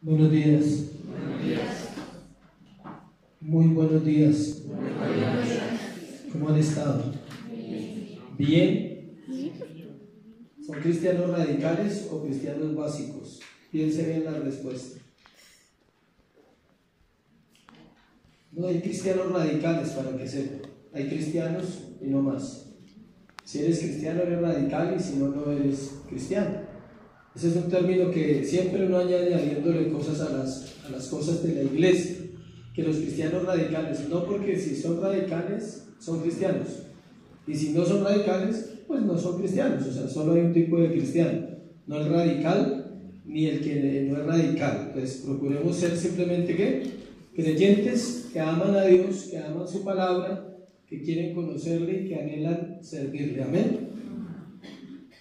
Buenos días. Buenos días. Muy buenos días. ¿Cómo han estado? ¿Bien? ¿Son cristianos radicales o cristianos básicos? Piense bien la respuesta. No hay cristianos radicales, para que sepan. Hay cristianos y no más. Si eres cristiano eres radical y si no, no eres cristiano. Ese es un término que siempre uno añade añadiéndole cosas a las cosas de la iglesia. Que los cristianos radicales, no porque si son radicales son cristianos. Y si no son radicales, pues no son cristianos. O sea, solo hay un tipo de cristiano. No el radical ni el que no es radical. Pues procuremos ser simplemente ¿qué? Creyentes que aman a Dios, que aman su palabra, que quieren conocerle y que anhelan servirle. Amén.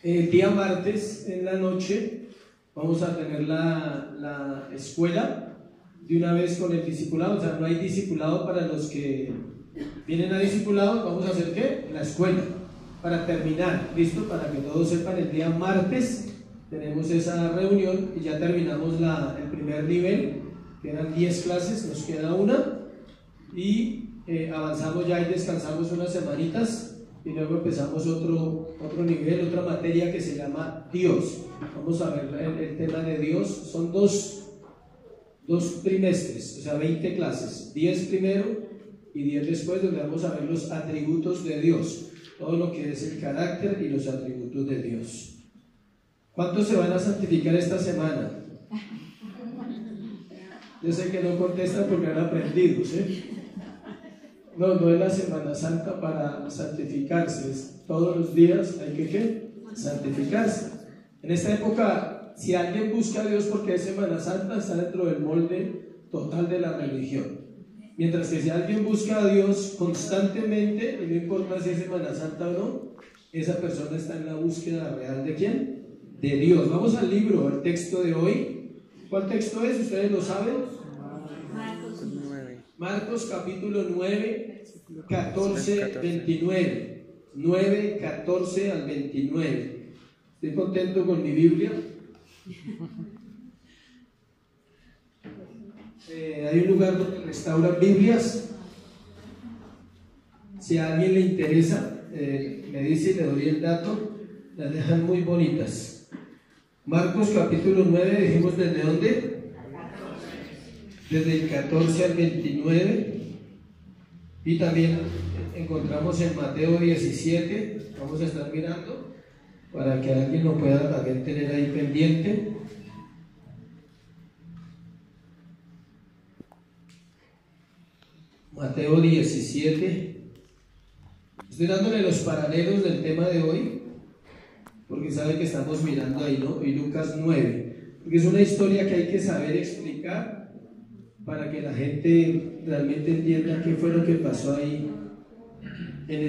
El día martes en la noche vamos a tener la escuela de una vez con el discipulado. O sea, no hay discipulado para los que vienen a discipulado. Vamos a hacer ¿qué? La escuela para terminar, ¿listo? Para que todos sepan, el día martes tenemos esa reunión y ya terminamos el primer nivel, que eran 10 clases, nos queda una y avanzamos ya y descansamos unas semanitas y luego empezamos otro nivel, otra materia que se llama Dios. Vamos a ver el tema de Dios. Son dos trimestres, o sea 20 clases, 10 primero y 10 después, donde vamos a ver los atributos de Dios, todo lo que es el carácter y los atributos de Dios. ¿Cuántos se van a santificar esta semana? Yo sé que no contestan porque han aprendido, ¿sí? No es la Semana Santa para santificarse, es todos los días hay que ¿qué? Santificarse. En esta época, si alguien busca a Dios porque es Semana Santa, está dentro del molde total de la religión. Mientras que si alguien busca a Dios constantemente, y no importa si es Semana Santa o no, esa persona está en la búsqueda real ¿de quién? De Dios. Vamos al libro, al texto de hoy. ¿Cuál texto es? ¿Ustedes lo saben? Marcos capítulo 9, 14, 29. 9, 14 al 29. Estoy contento con mi Biblia. Hay un lugar donde restauran Biblias. Si a alguien le interesa, me dice y le doy el dato. Las dejan muy bonitas. Marcos capítulo 9, dijimos desde dónde. Desde el 14 al 29, y también encontramos en Mateo 17, vamos a estar mirando para que alguien lo pueda también tener ahí pendiente. Mateo 17, estoy dándole los paralelos del tema de hoy, porque sabe que estamos mirando ahí, ¿no? Y Lucas 9, porque es una historia que hay que saber explicar para que la gente realmente entienda qué fue lo que pasó ahí en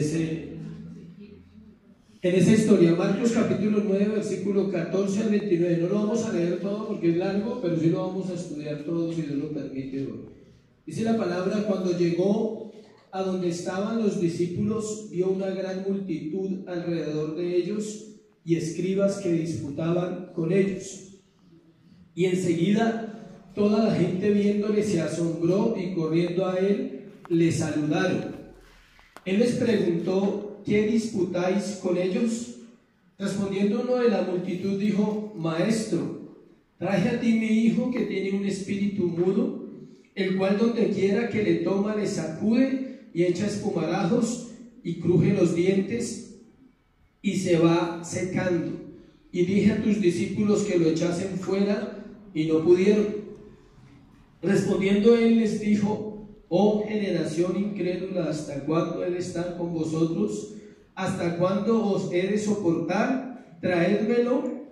esa historia. Marcos capítulo 9, versículo 14 al 29. No lo vamos a leer todo porque es largo, pero sí lo vamos a estudiar todo si Dios lo permite hoy. Dice la palabra: cuando llegó a donde estaban los discípulos, vio una gran multitud alrededor de ellos y escribas que disputaban con ellos. Y enseguida toda la gente viéndole se asombró y corriendo a él le saludaron. Él les preguntó: ¿qué disputáis con ellos? Respondiendo uno de la multitud dijo: Maestro, traje a ti mi hijo que tiene un espíritu mudo, el cual donde quiera que le toma le sacude y echa espumarajos y cruje los dientes y se va secando. Y dije a tus discípulos que lo echasen fuera y no pudieron. Respondiendo él les dijo: oh generación incrédula, ¿hasta cuándo he de estar con vosotros? ¿Hasta cuándo os he de soportar? Traédmelo.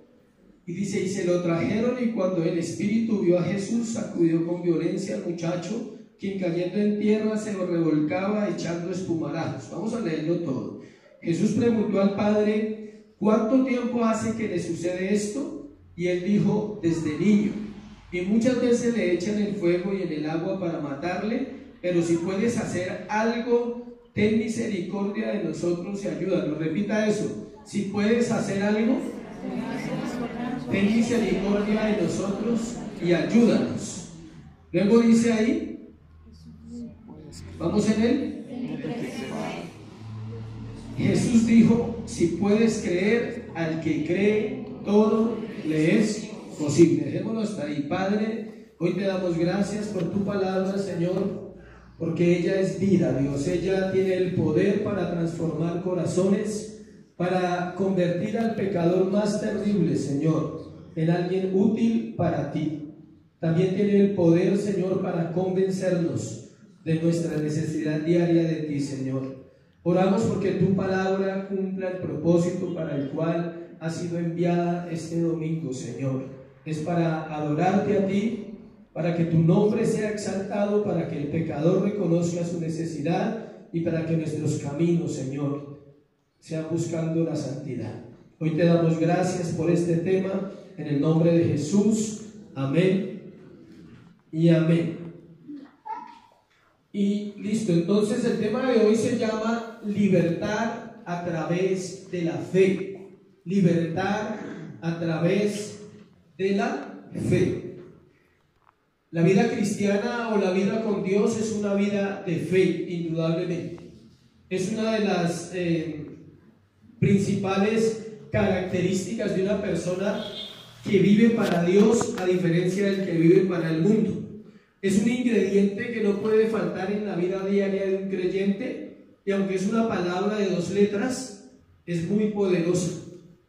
Y dice: y se lo trajeron, y cuando el espíritu vio a Jesús, sacudió con violencia al muchacho, quien cayendo en tierra se lo revolcaba echando espumarajos. Vamos a leerlo todo. Jesús preguntó al padre: ¿cuánto tiempo hace que le sucede esto? Y él dijo: desde niño. Y muchas veces le echan el fuego y en el agua para matarle, pero si puedes hacer algo, ten misericordia de nosotros y ayúdanos. Repita eso: si puedes hacer algo, ten misericordia de nosotros y ayúdanos. Luego dice ahí, vamos en él. Jesús dijo, si puedes creer, al que cree, todo le es posible. Dejémoslo hasta ahí. Padre, hoy te damos gracias por tu palabra, Señor, porque ella es vida, Dios. Ella tiene el poder para transformar corazones, para convertir al pecador más terrible, Señor, en alguien útil para ti. También tiene el poder, Señor, para convencernos de nuestra necesidad diaria de ti, Señor. Oramos porque tu palabra cumpla el propósito para el cual ha sido enviada este domingo, Señor. Es para adorarte a ti, para que tu nombre sea exaltado, para que el pecador reconozca su necesidad y para que nuestros caminos, Señor, sean buscando la santidad. Hoy te damos gracias por este tema, en el nombre de Jesús. Amén y amén. Y listo, entonces el tema de hoy se llama libertad a través de la fe. Libertad a través de la fe. La vida cristiana o la vida con Dios es una vida de fe, indudablemente. Es una de las principales características de una persona que vive para Dios, a diferencia del que vive para el mundo. Es un ingrediente que no puede faltar en la vida diaria de un creyente, y aunque es una palabra de 2 letras, es muy poderosa.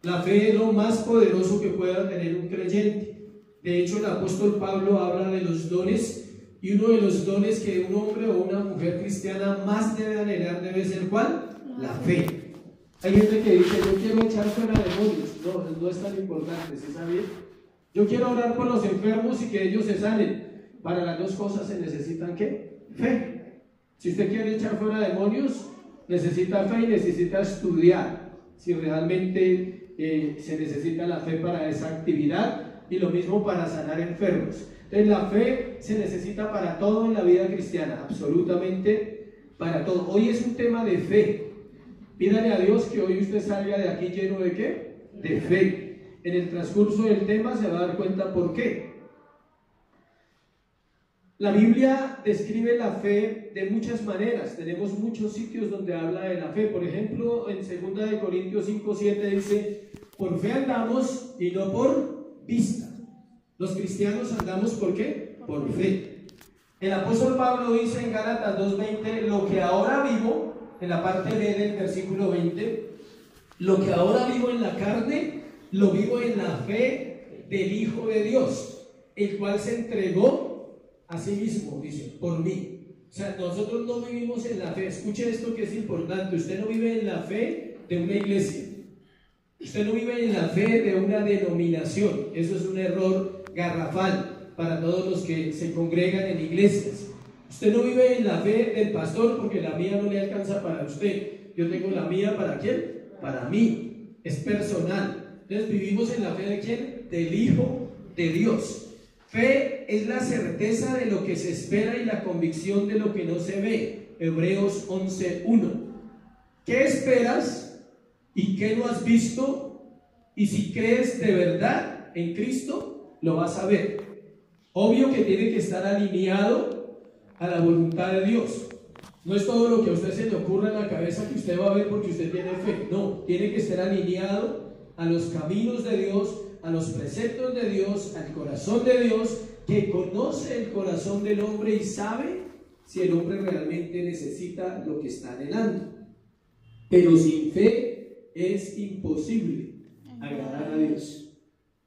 La fe es lo más poderoso que pueda tener un creyente. De hecho, el apóstol Pablo habla de los dones, y uno de los dones que un hombre o una mujer cristiana más debe anhelar debe ser ¿cuál? La fe. Hay gente que dice, yo quiero echar fuera demonios. No es tan importante, ¿sí sabía? Yo quiero orar por los enfermos y que ellos se sanen. Para las dos cosas se necesitan ¿qué? Fe. Si usted quiere echar fuera demonios, necesita fe y necesita estudiar si realmente se necesita la fe para esa actividad, y lo mismo para sanar enfermos. Entonces la fe se necesita para todo en la vida cristiana, absolutamente para todo. Hoy es un tema de fe. Pídale a Dios que hoy usted salga de aquí lleno de ¿qué? De fe. En el transcurso del tema se va a dar cuenta por qué. La Biblia describe la fe de muchas maneras. Tenemos muchos sitios donde habla de la fe. Por ejemplo, en 2 Corintios 5:7 dice, por fe andamos y no por vista. Los cristianos andamos ¿por qué? Por fe. El apóstol Pablo dice en Gálatas 2:20, lo que ahora vivo, en la parte B del versículo 20, lo que ahora vivo en la carne, lo vivo en la fe del Hijo de Dios, el cual se entregó a sí mismo, dice, por mí. O sea, nosotros no vivimos en la fe. Escuche esto que es importante. Usted no vive en la fe de una iglesia. Usted no vive en la fe de una denominación. Eso es un error garrafal para todos los que se congregan en iglesias. Usted no vive en la fe del pastor, porque la mía no le alcanza para usted. Yo tengo la mía ¿para quién? Para mí. Es personal. Entonces vivimos en la fe de ¿quién? Del Hijo de Dios. Fe es la certeza de lo que se espera y la convicción de lo que no se ve. Hebreos 11:1. ¿Qué esperas y qué no has visto? Y si crees de verdad en Cristo, lo vas a ver. Obvio que tiene que estar alineado a la voluntad de Dios. No es todo lo que a usted se le ocurra en la cabeza que usted va a ver porque usted tiene fe. No, tiene que estar alineado a los caminos de Dios, a los preceptos de Dios, al corazón de Dios, que conoce el corazón del hombre y sabe si el hombre realmente necesita lo que está anhelando. Pero sin fe es imposible agradar a Dios.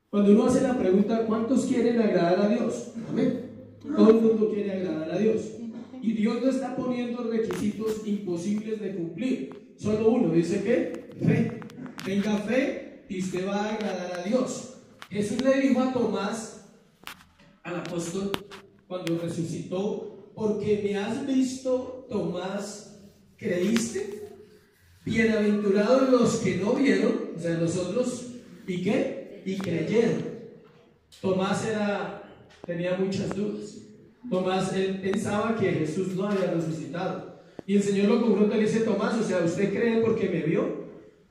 Cuando uno hace la pregunta, ¿cuántos quieren agradar a Dios? Amén. Todo el mundo quiere agradar a Dios. Y Dios no está poniendo requisitos imposibles de cumplir. Solo uno, dice que fe. Tenga fe y usted va a agradar a Dios. Jesús le dijo a Tomás, al apóstol, cuando resucitó, porque me has visto, Tomás, ¿creíste? Bienaventurados los que no vieron, o sea, nosotros, ¿y qué? Y creyeron. Tomás tenía muchas dudas. Tomás, él pensaba que Jesús no había resucitado. Y el Señor lo confronta y le dice, Tomás, o sea, ¿usted cree porque me vio?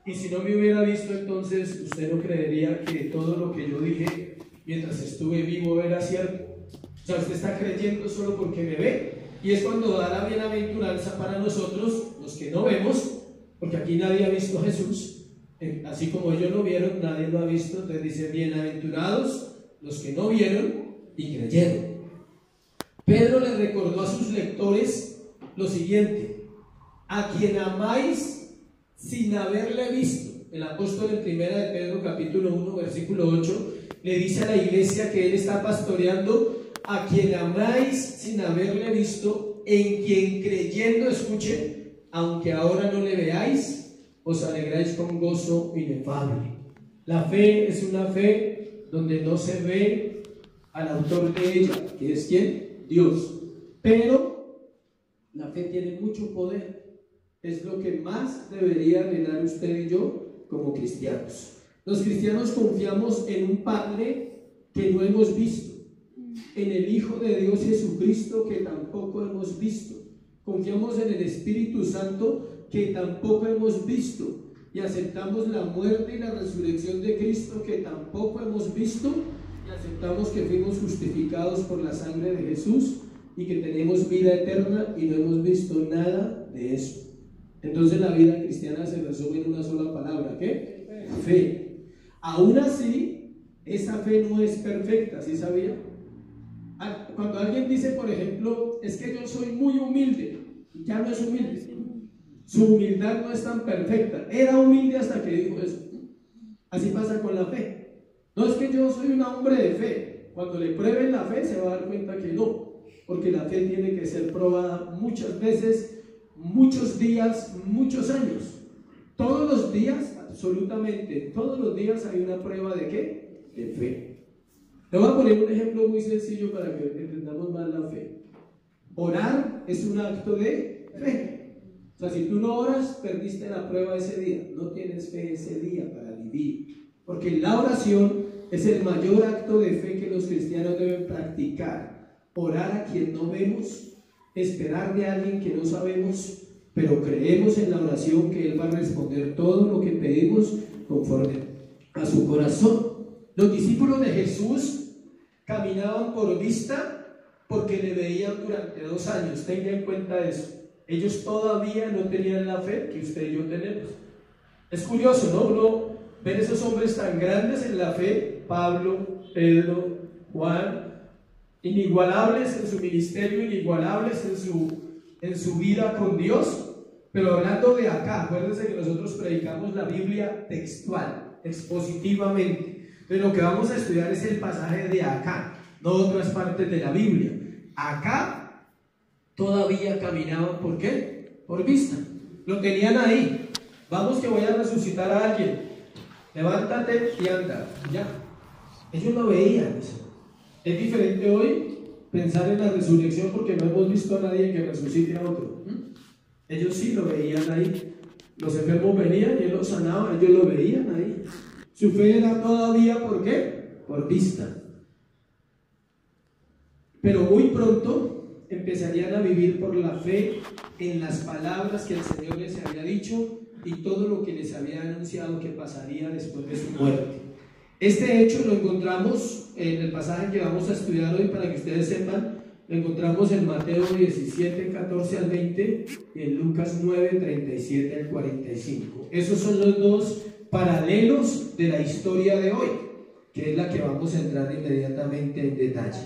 Y si no me hubiera visto, entonces usted no creería que todo lo que yo dije mientras estuve vivo era cierto. O sea, usted está creyendo solo porque me ve. Y es cuando da la bienaventuranza para nosotros, los que no vemos, porque aquí nadie ha visto a Jesús. Así como ellos lo vieron, nadie lo ha visto. Entonces dice, bienaventurados los que no vieron y creyeron. Pedro le recordó a sus lectores lo siguiente: a quien amáis sin haberle visto. El apóstol en primera de Pedro capítulo 1 versículo 8 le dice a la iglesia que él está pastoreando: a quien amáis sin haberle visto, en quien creyendo, escuchen, aunque ahora no le veáis, os alegráis con gozo inefable. La fe es una fe donde no se ve al autor de ella, que es ¿quién? Dios. Pero la fe tiene mucho poder. Es lo que más debería anhelar usted y yo como cristianos. Los cristianos confiamos en un Padre que no hemos visto, en el Hijo de Dios Jesucristo que tampoco hemos visto, confiamos en el Espíritu Santo que tampoco hemos visto, y aceptamos la muerte y la resurrección de Cristo que tampoco hemos visto, y aceptamos que fuimos justificados por la sangre de Jesús y que tenemos vida eterna, y no hemos visto nada de eso. Entonces la vida cristiana se resume en una sola palabra: ¿qué? Fe. Aún así, esa fe no es perfecta, ¿sí sabía? Cuando alguien dice, por ejemplo, es que yo soy muy humilde, ya no es humilde. Su humildad no es tan perfecta. Era humilde hasta que dijo eso. Así pasa con la fe. No es que yo soy un hombre de fe. Cuando le prueben la fe se va a dar cuenta que no, porque la fe tiene que ser probada muchas veces, muchos días, muchos años. Todos los días, absolutamente todos los días hay una prueba ¿de qué? De fe. Le voy a poner un ejemplo muy sencillo para que entendamos más la fe. Orar es un acto de fe. O sea, si tú no oras, perdiste la prueba ese día. No tienes fe ese día para vivir. Porque la oración es el mayor acto de fe que los cristianos deben practicar. Orar a quien no vemos, esperar de alguien que no sabemos, pero creemos en la oración que Él va a responder todo lo que pedimos conforme a su corazón. Los discípulos de Jesús caminaban por vista porque le veían durante 2 años. Tenga en cuenta eso. Ellos todavía no tenían la fe que usted y yo tenemos. Es curioso, ¿no? Uno ver esos hombres tan grandes en la fe, Pablo, Pedro, Juan, inigualables en su ministerio, inigualables en su vida con Dios. Pero hablando de acá, acuérdense que nosotros predicamos la Biblia textual, expositivamente. Entonces lo que vamos a estudiar es el pasaje de acá, no otras partes de la Biblia. Acá todavía caminaban, ¿por qué? Por vista. Lo tenían ahí. Vamos que voy a resucitar a alguien. Levántate y anda. Ya. Ellos lo veían eso. Es diferente hoy pensar en la resurrección porque no hemos visto a nadie que resucite a otro. Ellos sí lo veían ahí. Los enfermos venían y Él los sanaba. Ellos lo veían ahí. Su fe era todavía, ¿por qué? Por vista. Pero muy pronto empezarían a vivir por la fe en las palabras que el Señor les había dicho y todo lo que les había anunciado que pasaría después de su muerte. Este hecho lo encontramos en el pasaje que vamos a estudiar hoy, para que ustedes sepan. Lo encontramos en Mateo 17, 14 al 20 y en Lucas 9, 37 al 45. Esos son los dos paralelos de la historia de hoy, que es la que vamos a entrar inmediatamente en detalle.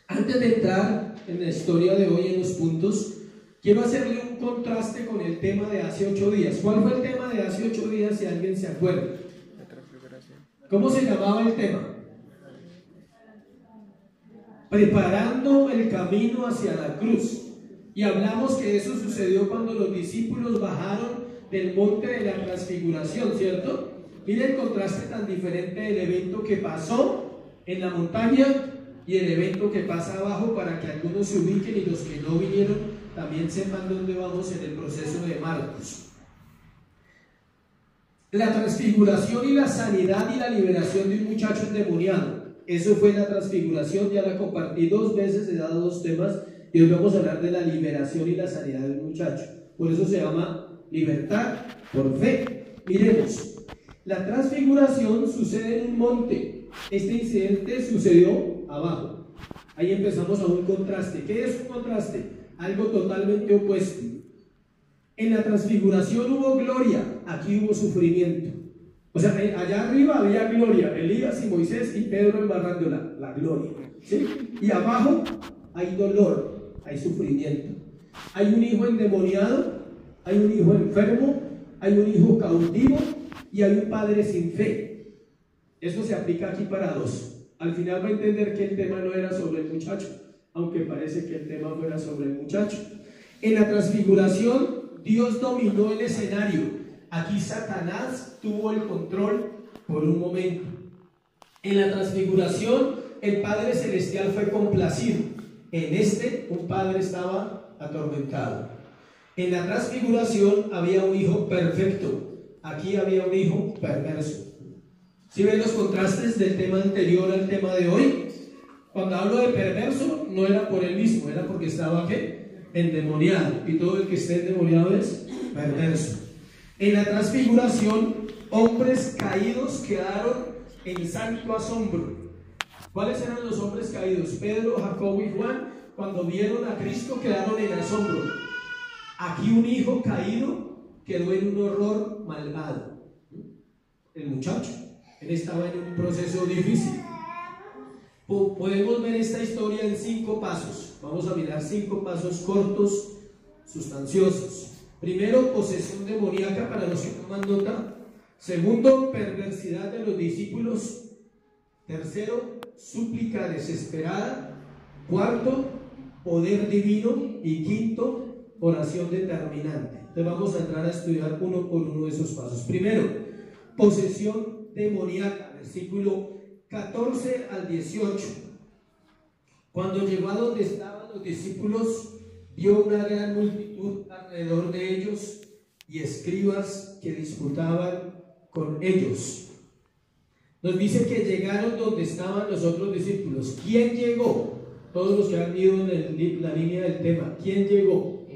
Antes de entrar en la historia de hoy, en los puntos, quiero hacerle un contraste con el tema de hace 8 días. ¿Cuál fue el tema de hace 8 días, si alguien se acuerda? ¿Cómo se llamaba el tema? Preparando el camino hacia la cruz. Y hablamos que eso sucedió cuando los discípulos bajaron del monte de la transfiguración, ¿cierto? Mira el contraste tan diferente del evento que pasó en la montaña y el evento que pasa abajo, para que algunos se ubiquen y los que no vinieron también sepan dónde vamos en el proceso de Marcos. La transfiguración y la sanidad y la liberación de un muchacho endemoniado. Eso fue la transfiguración, ya la compartí 2 veces, he dado 2 temas y hoy vamos a hablar de la liberación y la sanidad de un muchacho. Por eso se llama libertad por fe. Miremos, la transfiguración sucede en un monte este incidente sucedió abajo. Ahí empezamos a un contraste. ¿Qué es un contraste? Algo totalmente opuesto. En la transfiguración hubo gloria, aquí hubo sufrimiento. O sea, allá arriba había gloria, Elías y Moisés y Pedro embarrando la gloria, ¿sí? Y abajo hay dolor, hay sufrimiento. Hay un hijo endemoniado, hay un hijo enfermo, hay un hijo cautivo y hay un padre sin fe. Eso se aplica aquí para dos. Al final va a entender que el tema no era sobre el muchacho, aunque parece que el tema fuera sobre el muchacho. En la transfiguración, Dios dominó el escenario. Aquí Satanás tuvo el control por un momento. En la transfiguración, el Padre Celestial fue complacido. En un padre estaba atormentado. En la transfiguración había un hijo perfecto. Aquí había un hijo perverso. ¿Sí ven los contrastes del tema anterior al tema de hoy? Cuando hablo de perverso, no era por él mismo, era porque estaba ¿qué? Endemoniado. Y todo el que esté endemoniado es perverso. En la transfiguración, hombres caídos quedaron en santo asombro. ¿Cuáles eran los hombres caídos? Pedro, Jacobo y Juan, cuando vieron a Cristo, quedaron en asombro. Aquí un hijo caído quedó en un horror malvado. El muchacho, él estaba en un proceso difícil. Podemos ver esta historia en 5 pasos. Vamos a mirar 5 pasos cortos, sustanciosos. Primero, posesión demoníaca para los que toman nota. Segundo, perversidad de los discípulos. Tercero, súplica desesperada. Cuarto, poder divino. Y quinto, oración determinante. Entonces vamos a entrar a estudiar uno por uno de esos pasos. Primero, posesión demoníaca, versículo 14 al 18. Cuando llegó a donde estaban los discípulos, vio una gran multitud alrededor de ellos y escribas que disputaban con ellos. Nos dice que llegaron donde estaban los otros discípulos. ¿Quién llegó? Todos los que han ido en la línea del tema. ¿Quién llegó?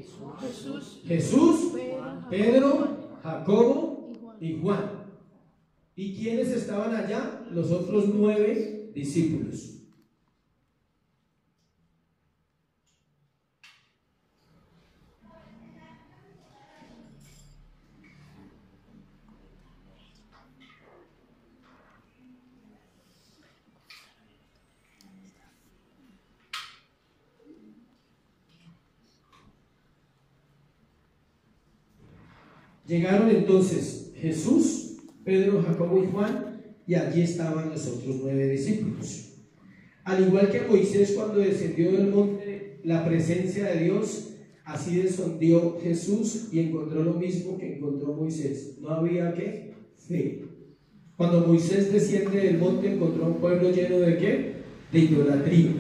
Jesús, Pedro, Jacobo y Juan. ¿Y quiénes estaban allá? Los otros 9 discípulos. Llegaron entonces Jesús, Pedro, Jacobo y Juan, y allí estaban los otros 9 discípulos. Al igual que Moisés cuando descendió del monte la presencia de Dios, así descendió Jesús y encontró lo mismo que encontró Moisés. No había ¿qué? Fe. Cuando Moisés desciende del monte encontró un pueblo lleno de ¿qué? De idolatría.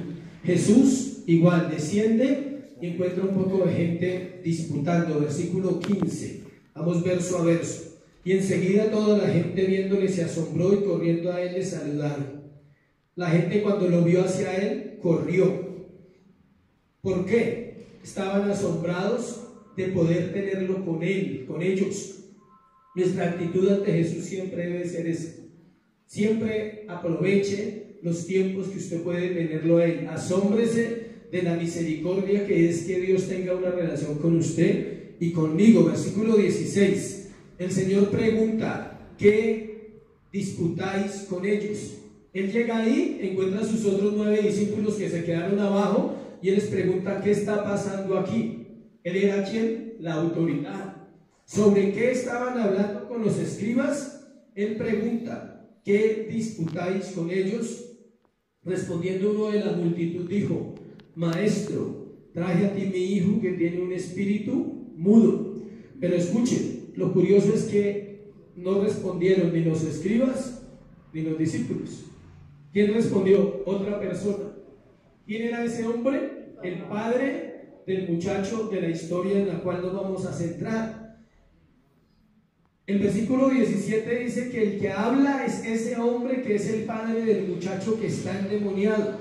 Jesús igual desciende y encuentra un poco de gente disputando. Versículo 15. Vamos verso a verso. Y enseguida toda la gente viéndole se asombró y corriendo a él le saludaron. La gente cuando lo vio hacia él corrió. ¿Por qué? Estaban asombrados de poder tenerlo con él, con ellos. Nuestra actitud ante Jesús siempre debe ser esa. Siempre aproveche los tiempos que usted puede tenerlo a él. Asómbrese de la misericordia que es que Dios tenga una relación con usted y conmigo. Versículo 16. El Señor pregunta: ¿qué disputáis con ellos? Él llega ahí, encuentra a sus otros 9 discípulos que se quedaron abajo y él les pregunta: ¿qué está pasando aquí? Él era ¿quién? La autoridad. ¿Sobre qué estaban hablando con los escribas? Él pregunta: ¿qué disputáis con ellos? Respondiendo uno de la multitud dijo: Maestro, traje a ti mi hijo que tiene un espíritu mudo. Pero escuchen, lo curioso es que no respondieron ni los escribas ni los discípulos. ¿Quién respondió? Otra persona. ¿Quién era ese hombre? El padre del muchacho de la historia en la cual nos vamos a centrar. El versículo 17 dice que el que habla es ese hombre que es el padre del muchacho que está endemoniado.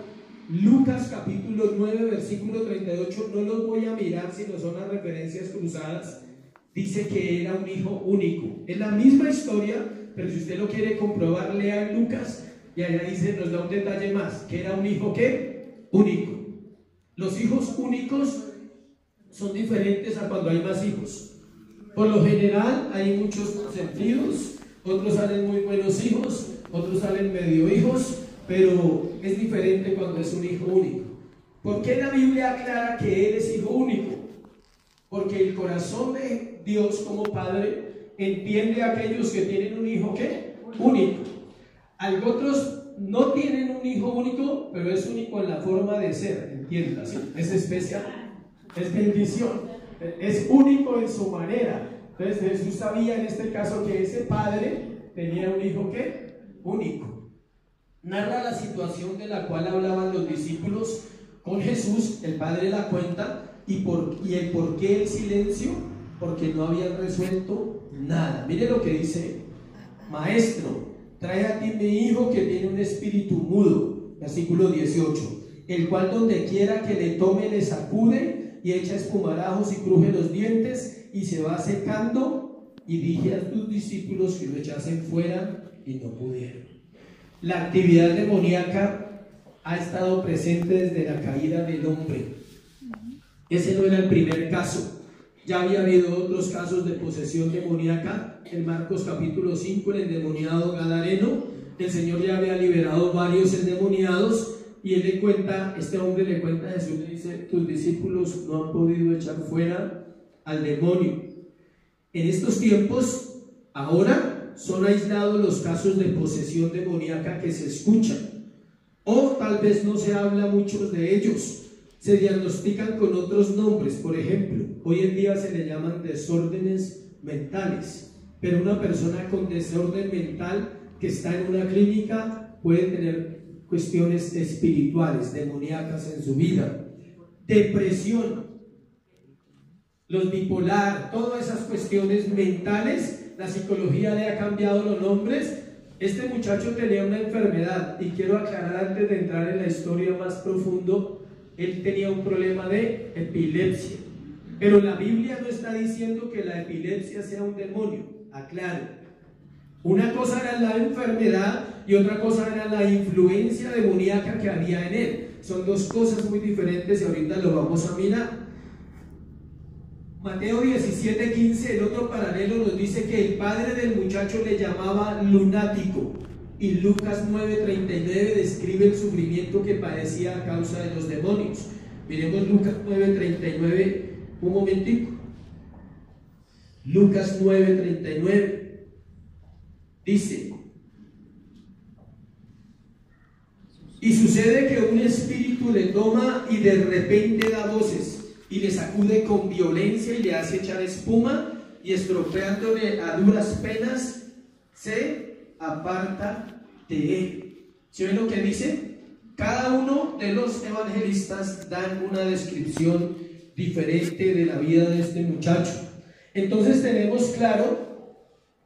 Lucas capítulo 9 versículo 38, no los voy a mirar si no son las referencias cruzadas. Dice que era un hijo único. Es la misma historia, pero si usted lo quiere comprobar, lea Lucas Y allá dice, nos da un detalle más, que era un hijo ¿qué? Único. Los hijos únicos son diferentes a cuando hay más hijos. Por lo general hay muchos consentidos, otros salen muy buenos hijos, otros salen medio hijos, pero es diferente cuando es un hijo único. ¿Por qué la Biblia aclara que él es hijo único? Porque el corazón de Dios como Padre entiende a aquellos que tienen un hijo ¿qué? Único. Otros no tienen un hijo único, pero es único en la forma de ser, entiendas, ¿sí? Es especial, es bendición, es único en su manera. Entonces Jesús sabía en este caso que ese padre tenía un hijo ¿qué? Único. Narra la situación de la cual hablaban los discípulos con Jesús, el padre la cuenta, y el por qué el silencio, porque no habían resuelto nada. Mire lo que dice: Maestro, trae a ti mi hijo que tiene un espíritu mudo, versículo 18, el cual donde quiera que le tome le sacude y echa espumarajos y cruje los dientes y se va secando, y dije a tus discípulos que lo echasen fuera y no pudieron. La actividad demoníaca ha estado presente desde la caída del hombre. Ese no era el primer caso. Ya había habido otros casos de posesión demoníaca. En Marcos capítulo 5, el endemoniado gadareno, el Señor ya había liberado varios endemoniados, y él le cuenta, este hombre le cuenta a Jesús, le dice: tus discípulos no han podido echar fuera al demonio. En estos tiempos, ahora, son aislados los casos de posesión demoníaca que se escuchan, o tal vez no se habla mucho de ellos. Se diagnostican con otros nombres. Por ejemplo, hoy en día se le llaman desórdenes mentales, pero una persona con desorden mental que está en una clínica puede tener cuestiones espirituales, demoníacas en su vida. Depresión, los bipolar, todas esas cuestiones mentales, la psicología le ha cambiado los nombres. Este muchacho tenía una enfermedad, y quiero aclarar antes de entrar en la historia más profundo, él tenía un problema de epilepsia, pero la Biblia no está diciendo que la epilepsia sea un demonio, aclaro. Una cosa era la enfermedad y otra cosa era la influencia demoníaca que había en él. Son dos cosas muy diferentes y ahorita lo vamos a mirar. Mateo 17:15, el otro paralelo, nos dice que el padre del muchacho le llamaba lunático, y Lucas 9:39 describe el sufrimiento que padecía a causa de los demonios. Miremos Lucas 9:39 un momentico. Lucas 9:39 dice: y sucede que un espíritu le toma y de repente da voces y le sacude con violencia y le hace echar espuma, y estropeándole a duras penas se aparta de él. ¿Sí ven lo que dice? Cada uno de los evangelistas dan una descripción diferente de la vida de este muchacho. Entonces tenemos claro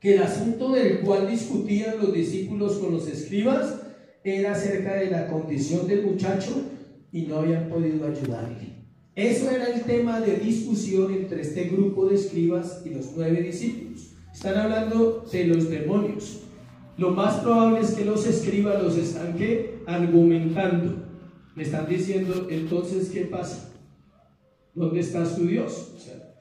que el asunto del cual discutían los discípulos con los escribas era acerca de la condición del muchacho y no habían podido ayudarle. Eso era el tema de discusión entre este grupo de escribas y los 9 discípulos. Están hablando de los demonios. Lo más probable es que los escribas los están argumentando. Le están diciendo: entonces, ¿qué pasa? ¿Dónde está su Dios? O sea,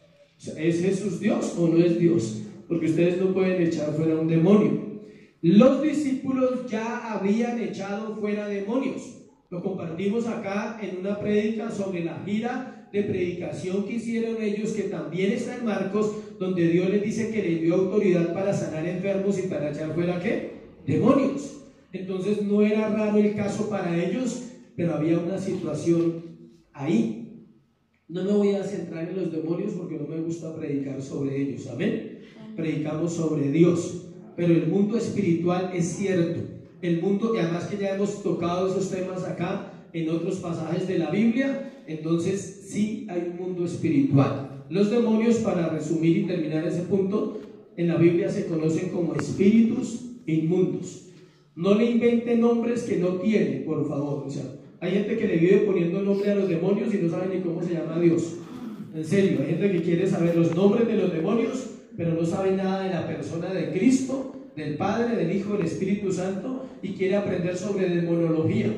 ¿es Jesús Dios o no es Dios? Porque ustedes no pueden echar fuera un demonio. Los discípulos ya habían echado fuera demonios. Lo compartimos acá en una prédica sobre la gira de predicación que hicieron ellos, que también está en Marcos, donde Dios les dice que les dio autoridad para sanar enfermos y para echar fuera ¿qué? Demonios. Entonces no era raro el caso para ellos, pero había una situación ahí. No me voy a centrar en los demonios porque no me gusta predicar sobre ellos, amén. Predicamos sobre Dios, pero el mundo espiritual es cierto. El mundo, y además que ya hemos tocado esos temas acá en otros pasajes de la Biblia, entonces sí hay un mundo espiritual. Los demonios, para resumir y terminar ese punto, en la Biblia se conocen como espíritus inmundos. No le inventen nombres que no tienen, por favor. O sea, hay gente que le vive poniendo nombre a los demonios y no sabe ni cómo se llama Dios. En serio, hay gente que quiere saber los nombres de los demonios, pero no sabe nada de la persona de Cristo, del Padre, del Hijo, del Espíritu Santo, y quiere aprender sobre demonología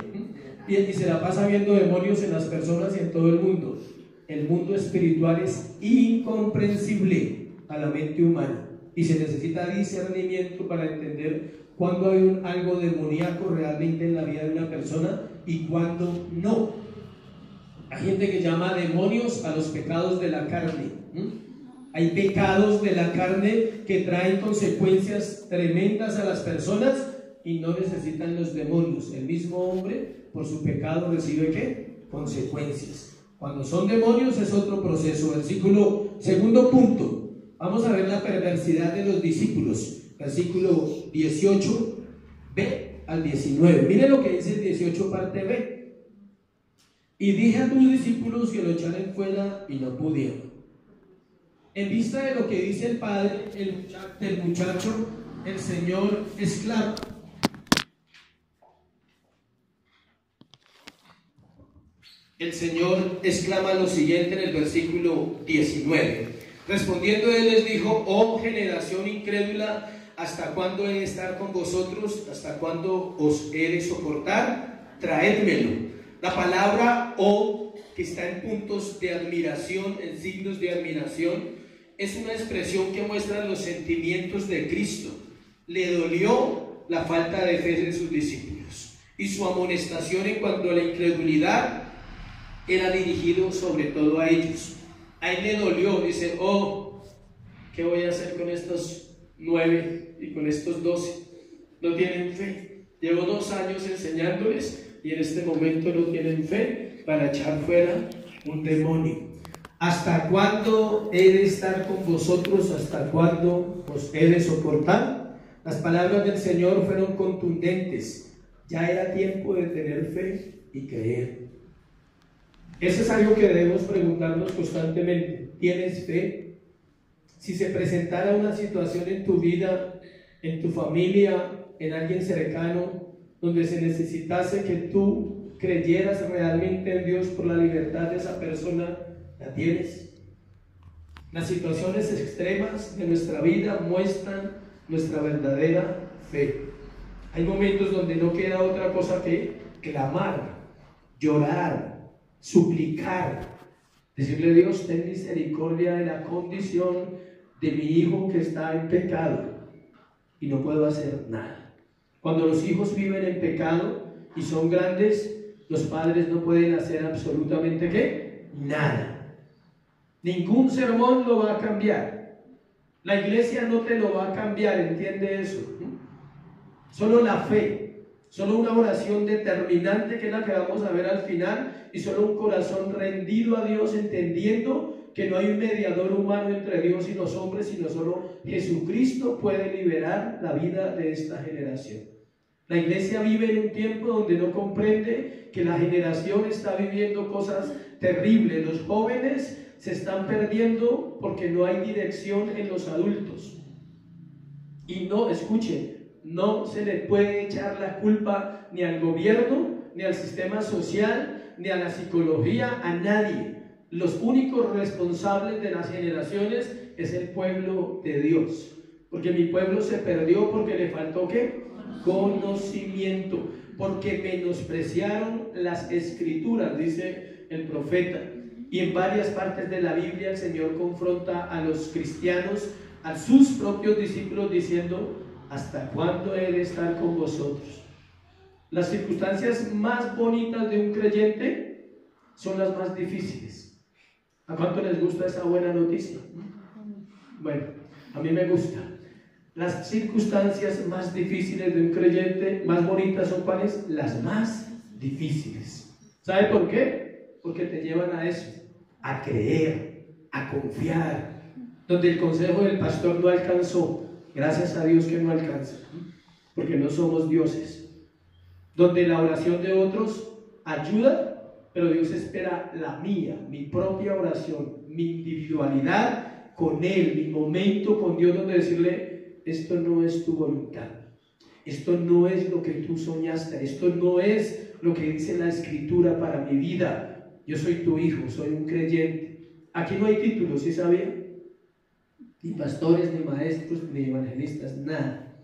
y se la pasa viendo demonios en las personas y en todo el mundo. El mundo espiritual es incomprensible a la mente humana y se necesita discernimiento para entender cuándo hay algo demoníaco realmente en la vida de una persona y cuándo no. Hay gente que llama demonios a los pecados de la carne. Hay pecados de la carne que traen consecuencias tremendas a las personas y no necesitan los demonios. El mismo hombre por su pecado recibe ¿qué? Consecuencias. Cuando son demonios es otro proceso. Segundo punto, vamos a ver la perversidad de los discípulos. Versículo 18b al 19. Mire lo que dice el 18 parte B. Y dije a tus discípulos que lo echaran fuera y no pudieron. En vista de lo que dice el padre, el muchacho, el Señor es claro. El Señor exclama lo siguiente en el versículo 19. Respondiendo él les dijo: oh generación incrédula, ¿hasta cuándo he de estar con vosotros? ¿Hasta cuándo os he de soportar? Traédmelo. La palabra "oh", que está en puntos de admiración, en signos de admiración, es una expresión que muestra los sentimientos de Cristo. Le dolió la falta de fe de sus discípulos y su amonestación en cuanto a la incredulidad era dirigido sobre todo a ellos. A él le dolió, dice: oh, ¿qué voy a hacer con estos 9 y con estos 12? No tienen fe. Llevo 2 años enseñándoles y en este momento no tienen fe para echar fuera un demonio. ¿Hasta cuándo he de estar con vosotros? ¿Hasta cuándo os he de soportar? Las palabras del Señor fueron contundentes. Ya era tiempo de tener fe y creer. Eso es algo que debemos preguntarnos constantemente. ¿Tienes fe? Si se presentara una situación en tu vida, en tu familia, en alguien cercano, donde se necesitase que tú creyeras realmente en Dios por la libertad de esa persona, ¿la tienes? Las situaciones extremas de nuestra vida muestran nuestra verdadera fe. Hay momentos donde no queda otra cosa que clamar, llorar, suplicar, decirle: Dios, ten misericordia de la condición de mi hijo que está en pecado y no puedo hacer nada. Cuando los hijos viven en pecado y son grandes, los padres no pueden hacer absolutamente ¿qué? Nada. Ningún sermón lo va a cambiar. La iglesia no te lo va a cambiar, ¿entiende eso? Solo la fe, solo una oración determinante, que es la que vamos a ver al final, y solo un corazón rendido a Dios, entendiendo que no hay un mediador humano entre Dios y los hombres, sino solo Jesucristo puede liberar la vida de esta generación. La iglesia vive en un tiempo donde no comprende que la generación está viviendo cosas terribles. Los jóvenes se están perdiendo porque no hay dirección en los adultos. Y no, escuchen, no se le puede echar la culpa ni al gobierno, ni al sistema social, ni a la psicología, a nadie. Los únicos responsables de las generaciones es el pueblo de Dios. Porque mi pueblo se perdió porque le faltó ¿qué? Conocimiento. Porque menospreciaron las escrituras, dice el profeta. Y en varias partes de la Biblia el Señor confronta a los cristianos, a sus propios discípulos, diciendo: ¿hasta cuándo he de estar con vosotros? Las circunstancias más bonitas de un creyente son las más difíciles. ¿A cuánto les gusta esa buena noticia? Bueno, a mí me gusta. Las circunstancias más difíciles de un creyente, más bonitas, son ¿cuáles? Las más difíciles. ¿Sabe por qué? Porque te llevan a eso, a creer, a confiar. Donde el consejo del pastor no alcanzó, gracias a Dios que no alcanza, porque no somos dioses. Donde la oración de otros ayuda, pero Dios espera la mía, mi propia oración, mi individualidad con Él, mi momento con Dios, donde decirle: esto no es tu voluntad, esto no es lo que tú soñaste, esto no es lo que dice la Escritura para mi vida. Yo soy tu hijo, soy un creyente. Aquí no hay títulos, ¿sí sabían? Ni pastores, ni maestros, ni evangelistas, nada.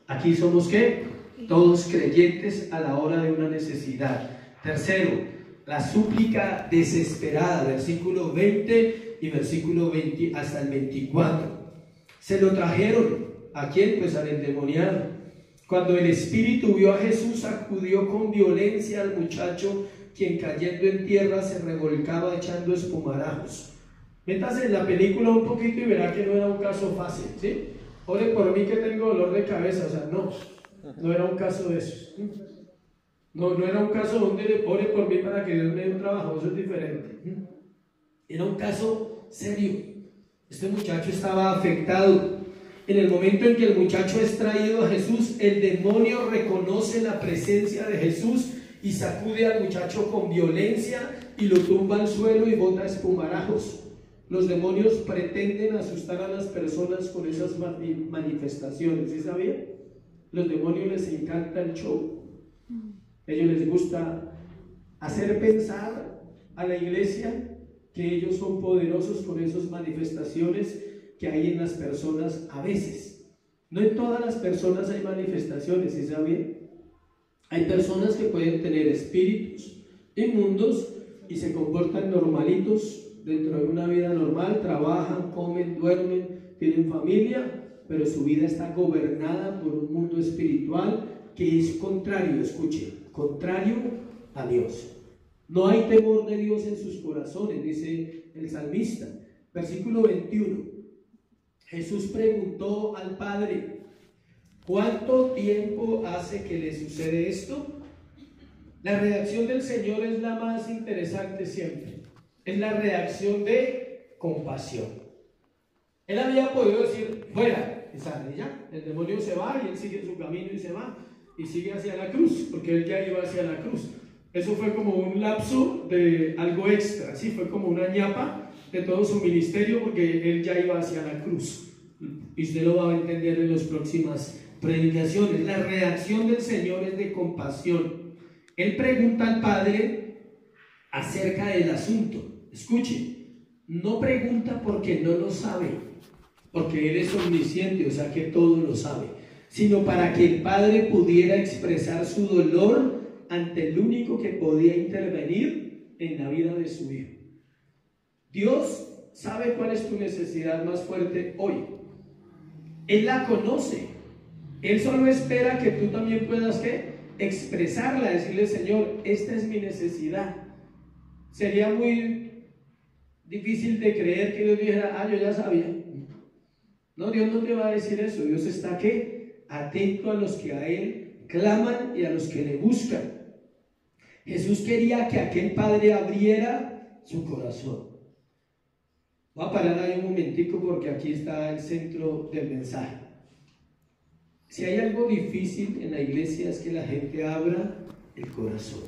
Aquí somos ¿qué? todos creyentes a la hora de una necesidad. Tercero, la súplica desesperada, versículo 20 y versículo 20 hasta el 24. Se lo trajeron, ¿a quién? Pues al endemoniado. Cuando el espíritu vio a Jesús, sacudió con violencia al muchacho, quien cayendo en tierra se revolcaba echando espumarajos. Métase en la película un poquito y verá que no era un caso fácil, ¿sí? Ore por mí que tengo dolor de cabeza, o sea, no era un caso de esos. No era un caso donde ore por mí para que Dios me dé un trabajo, eso es diferente. Era un caso serio. Este muchacho estaba afectado. En el momento en que el muchacho es traído a Jesús, el demonio reconoce la presencia de Jesús y sacude al muchacho con violencia y lo tumba al suelo y bota espumarajos. Los demonios pretenden asustar a las personas con esas manifestaciones, ¿sí sabía? Los demonios les encanta el show. A ellos les gusta hacer pensar a la iglesia que ellos son poderosos con esas manifestaciones que hay en las personas a veces. No en todas las personas hay manifestaciones, ¿sí sabía? Hay personas que pueden tener espíritus inmundos y se comportan normalitos dentro de una vida normal, trabajan, comen, duermen, tienen familia, pero su vida está gobernada por un mundo espiritual que es contrario, escuche, contrario a Dios. No hay temor de Dios en sus corazones, dice el salmista. Versículo 21. Jesús preguntó al Padre: ¿cuánto tiempo hace que le sucede esto? La reacción del Señor es la más interesante siempre. Es la reacción de compasión. Él había podido decir: fuera, y sale, ya. El demonio se va y él sigue su camino y se va. Y sigue hacia la cruz, porque él ya iba hacia la cruz. Eso fue como un lapso de algo extra, ¿sí? Fue como una ñapa de todo su ministerio, porque él ya iba hacia la cruz. Y usted lo va a entender en las próximas predicaciones. La reacción del Señor es de compasión. Él pregunta al Padre acerca del asunto. Escuche, no pregunta porque no lo sabe, porque Él es omnisciente, o sea que todo lo sabe, sino para que el Padre pudiera expresar su dolor ante el único que podía intervenir en la vida de su Hijo. Dios sabe cuál es tu necesidad más fuerte hoy. Él la conoce. Él solo espera que tú también puedas, ¿qué? Expresarla, decirle: Señor, esta es mi necesidad. Sería muy difícil de creer que Dios dijera: yo ya sabía. No, Dios no te va a decir eso. Dios está, ¿qué? Atento a los que a Él claman y a los que le buscan. Jesús quería que aquel padre abriera su corazón. Voy a parar ahí un momentico porque aquí está el centro del mensaje. Si hay algo difícil en la iglesia es que la gente abra el corazón.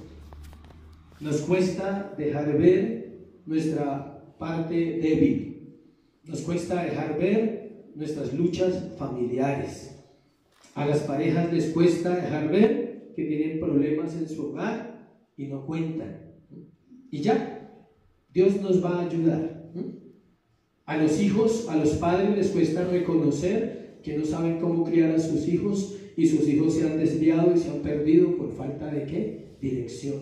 Nos cuesta dejar ver nuestra parte débil. Nos cuesta dejar ver nuestras luchas familiares. A las parejas les cuesta dejar ver que tienen problemas en su hogar y no cuentan. Y ya, Dios nos va a ayudar. A los hijos, a los padres les cuesta reconocer que no saben cómo criar a sus hijos y sus hijos se han desviado y se han perdido por falta de ¿qué? Dirección.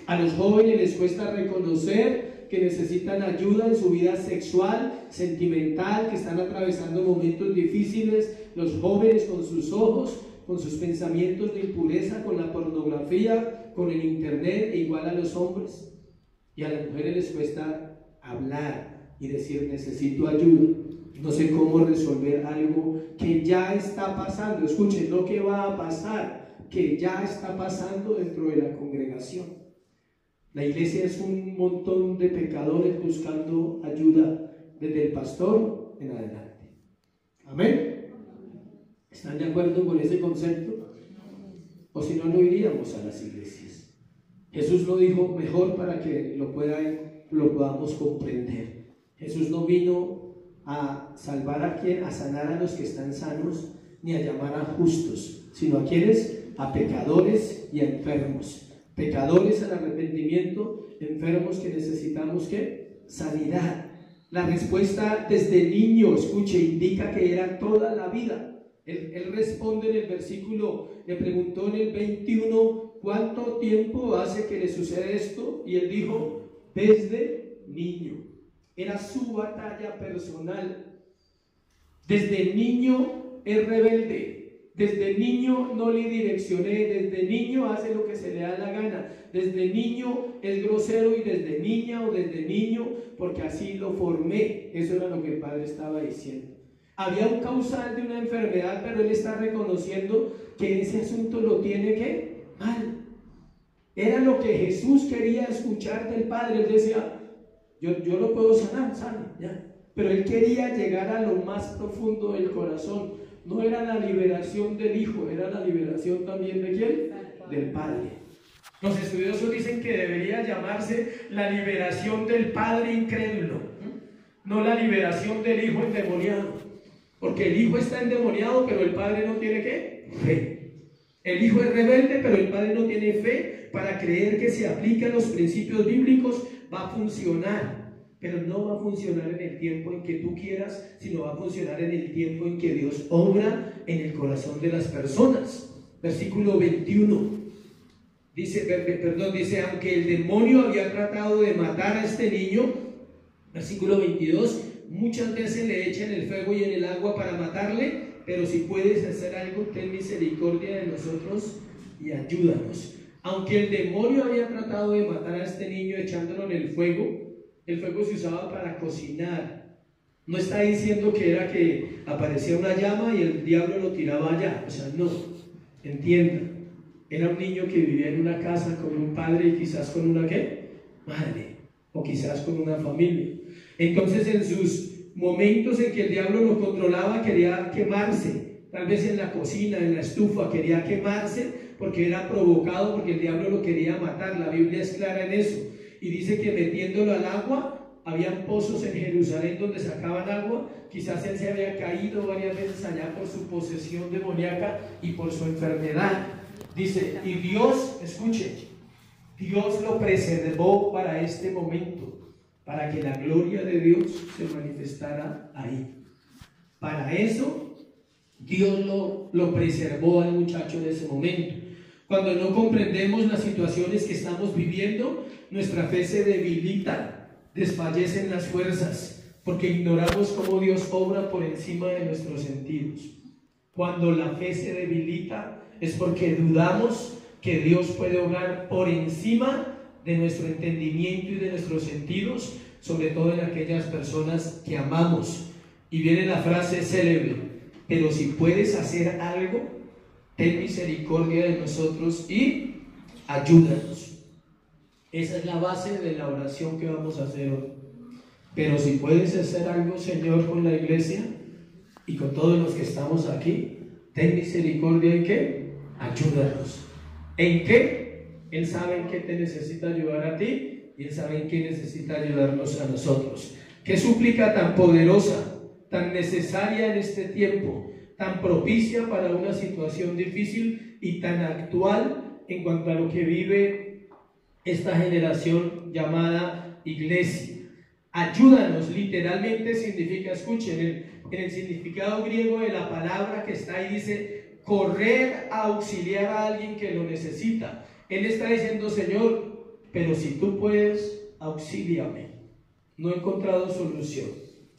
A los jóvenes les cuesta reconocer que necesitan ayuda en su vida sexual, sentimental, que están atravesando momentos difíciles. Los jóvenes con sus ojos, con sus pensamientos de impureza, con la pornografía, con el internet, e igual a los hombres. Y a las mujeres les cuesta hablar y decir: necesito ayuda, no sé cómo resolver algo que ya está pasando. Escuchen, no que va a pasar, que ya está pasando dentro de la congregación. La iglesia es un montón de pecadores buscando ayuda desde el pastor en adelante. Amén. ¿Están de acuerdo con ese concepto? O si no, no iríamos a las iglesias. Jesús lo dijo mejor para que lo podamos comprender. Jesús no vino a salvar a quien, a sanar a los que están sanos, ni a llamar a justos, sino a quienes, a pecadores y a enfermos. Pecadores al arrepentimiento, enfermos que necesitamos ¿qué? Sanidad. La respuesta desde niño, escuche, indica que era toda la vida. Él responde en el versículo, le preguntó en el 21, ¿cuánto tiempo hace que le sucede esto? Y él dijo, desde niño. Era su batalla personal. Desde niño es rebelde. Desde niño no le direccioné, desde niño hace lo que se le da la gana, desde niño es grosero y desde niña o desde niño porque así lo formé. Eso era lo que el padre estaba diciendo. Había un causal de una enfermedad, pero él está reconociendo que ese asunto lo tiene que mal. Era lo que Jesús quería escuchar del padre. Él decía, yo lo puedo sanar, sane, ya. Pero él quería llegar a lo más profundo del corazón. No era la liberación del hijo, era la liberación también ¿de quién? Del padre. Los estudiosos dicen que debería llamarse la liberación del padre incrédulo, no la liberación del hijo endemoniado. Porque el hijo está endemoniado, pero el padre no tiene ¿qué? Fe. El hijo es rebelde, pero el padre no tiene fe para creer que si aplican los principios bíblicos va a funcionar. Pero no va a funcionar en el tiempo en que tú quieras, sino va a funcionar en el tiempo en que Dios obra en el corazón de las personas. Versículo 21. Dice, aunque el demonio había tratado de matar a este niño, versículo 22, muchas veces le echan el fuego y en el agua para matarle, pero si puedes hacer algo, ten misericordia de nosotros y ayúdanos. Aunque el demonio había tratado de matar a este niño echándolo en el fuego se usaba para cocinar. No está diciendo que era que aparecía una llama y el diablo lo tiraba allá. O sea, no, entiendan. Era un niño que vivía en una casa con un padre y quizás con una ¿qué? Madre, o quizás con una familia. Entonces en sus momentos en que el diablo lo controlaba quería quemarse, tal vez en la cocina, en la estufa, quería quemarse porque era provocado, porque el diablo lo quería matar. La Biblia es clara en eso. Y dice que metiéndolo al agua, habían pozos en Jerusalén donde sacaban agua. Quizás él se había caído varias veces allá por su posesión demoníaca y por su enfermedad. Dice, y Dios, escuche, Dios lo preservó para este momento, para que la gloria de Dios se manifestara ahí. Para eso, Dios lo preservó al muchacho en ese momento. Cuando no comprendemos las situaciones que estamos viviendo, nuestra fe se debilita, desfallecen las fuerzas, porque ignoramos cómo Dios obra por encima de nuestros sentidos. Cuando la fe se debilita, es porque dudamos que Dios puede obrar por encima de nuestro entendimiento y de nuestros sentidos, sobre todo en aquellas personas que amamos. Y viene la frase célebre, pero si puedes hacer algo, ten misericordia de nosotros y ayúdanos. Esa es la base de la oración que vamos a hacer hoy. Pero si puedes hacer algo, Señor, con la iglesia y con todos los que estamos aquí, ten misericordia y ¿qué? Ayúdanos. ¿En qué? Él sabe en qué te necesita ayudar a ti y Él sabe en qué necesita ayudarnos a nosotros. Qué súplica tan poderosa, tan necesaria en este tiempo, tan propicia para una situación difícil y tan actual en cuanto a lo que vive esta generación llamada iglesia. Ayúdanos, literalmente significa, escuchen, en el significado griego de la palabra que está ahí dice, correr a auxiliar a alguien que lo necesita. Él está diciendo, Señor, pero si tú puedes, auxíliame. No he encontrado solución.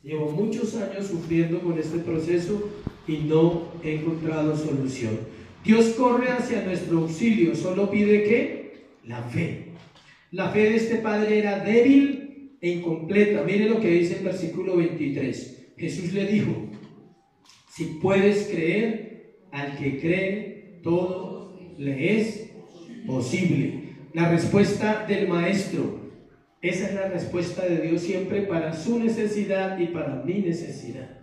Llevo muchos años sufriendo con este proceso y no he encontrado solución. Dios corre hacia nuestro auxilio, solo pide ¿qué? La fe. La fe de este padre era débil e incompleta. Mire lo que dice el versículo 23. Jesús le dijo, si puedes creer, al que cree, todo le es posible. La respuesta del maestro, esa es la respuesta de Dios siempre para su necesidad y para mi necesidad.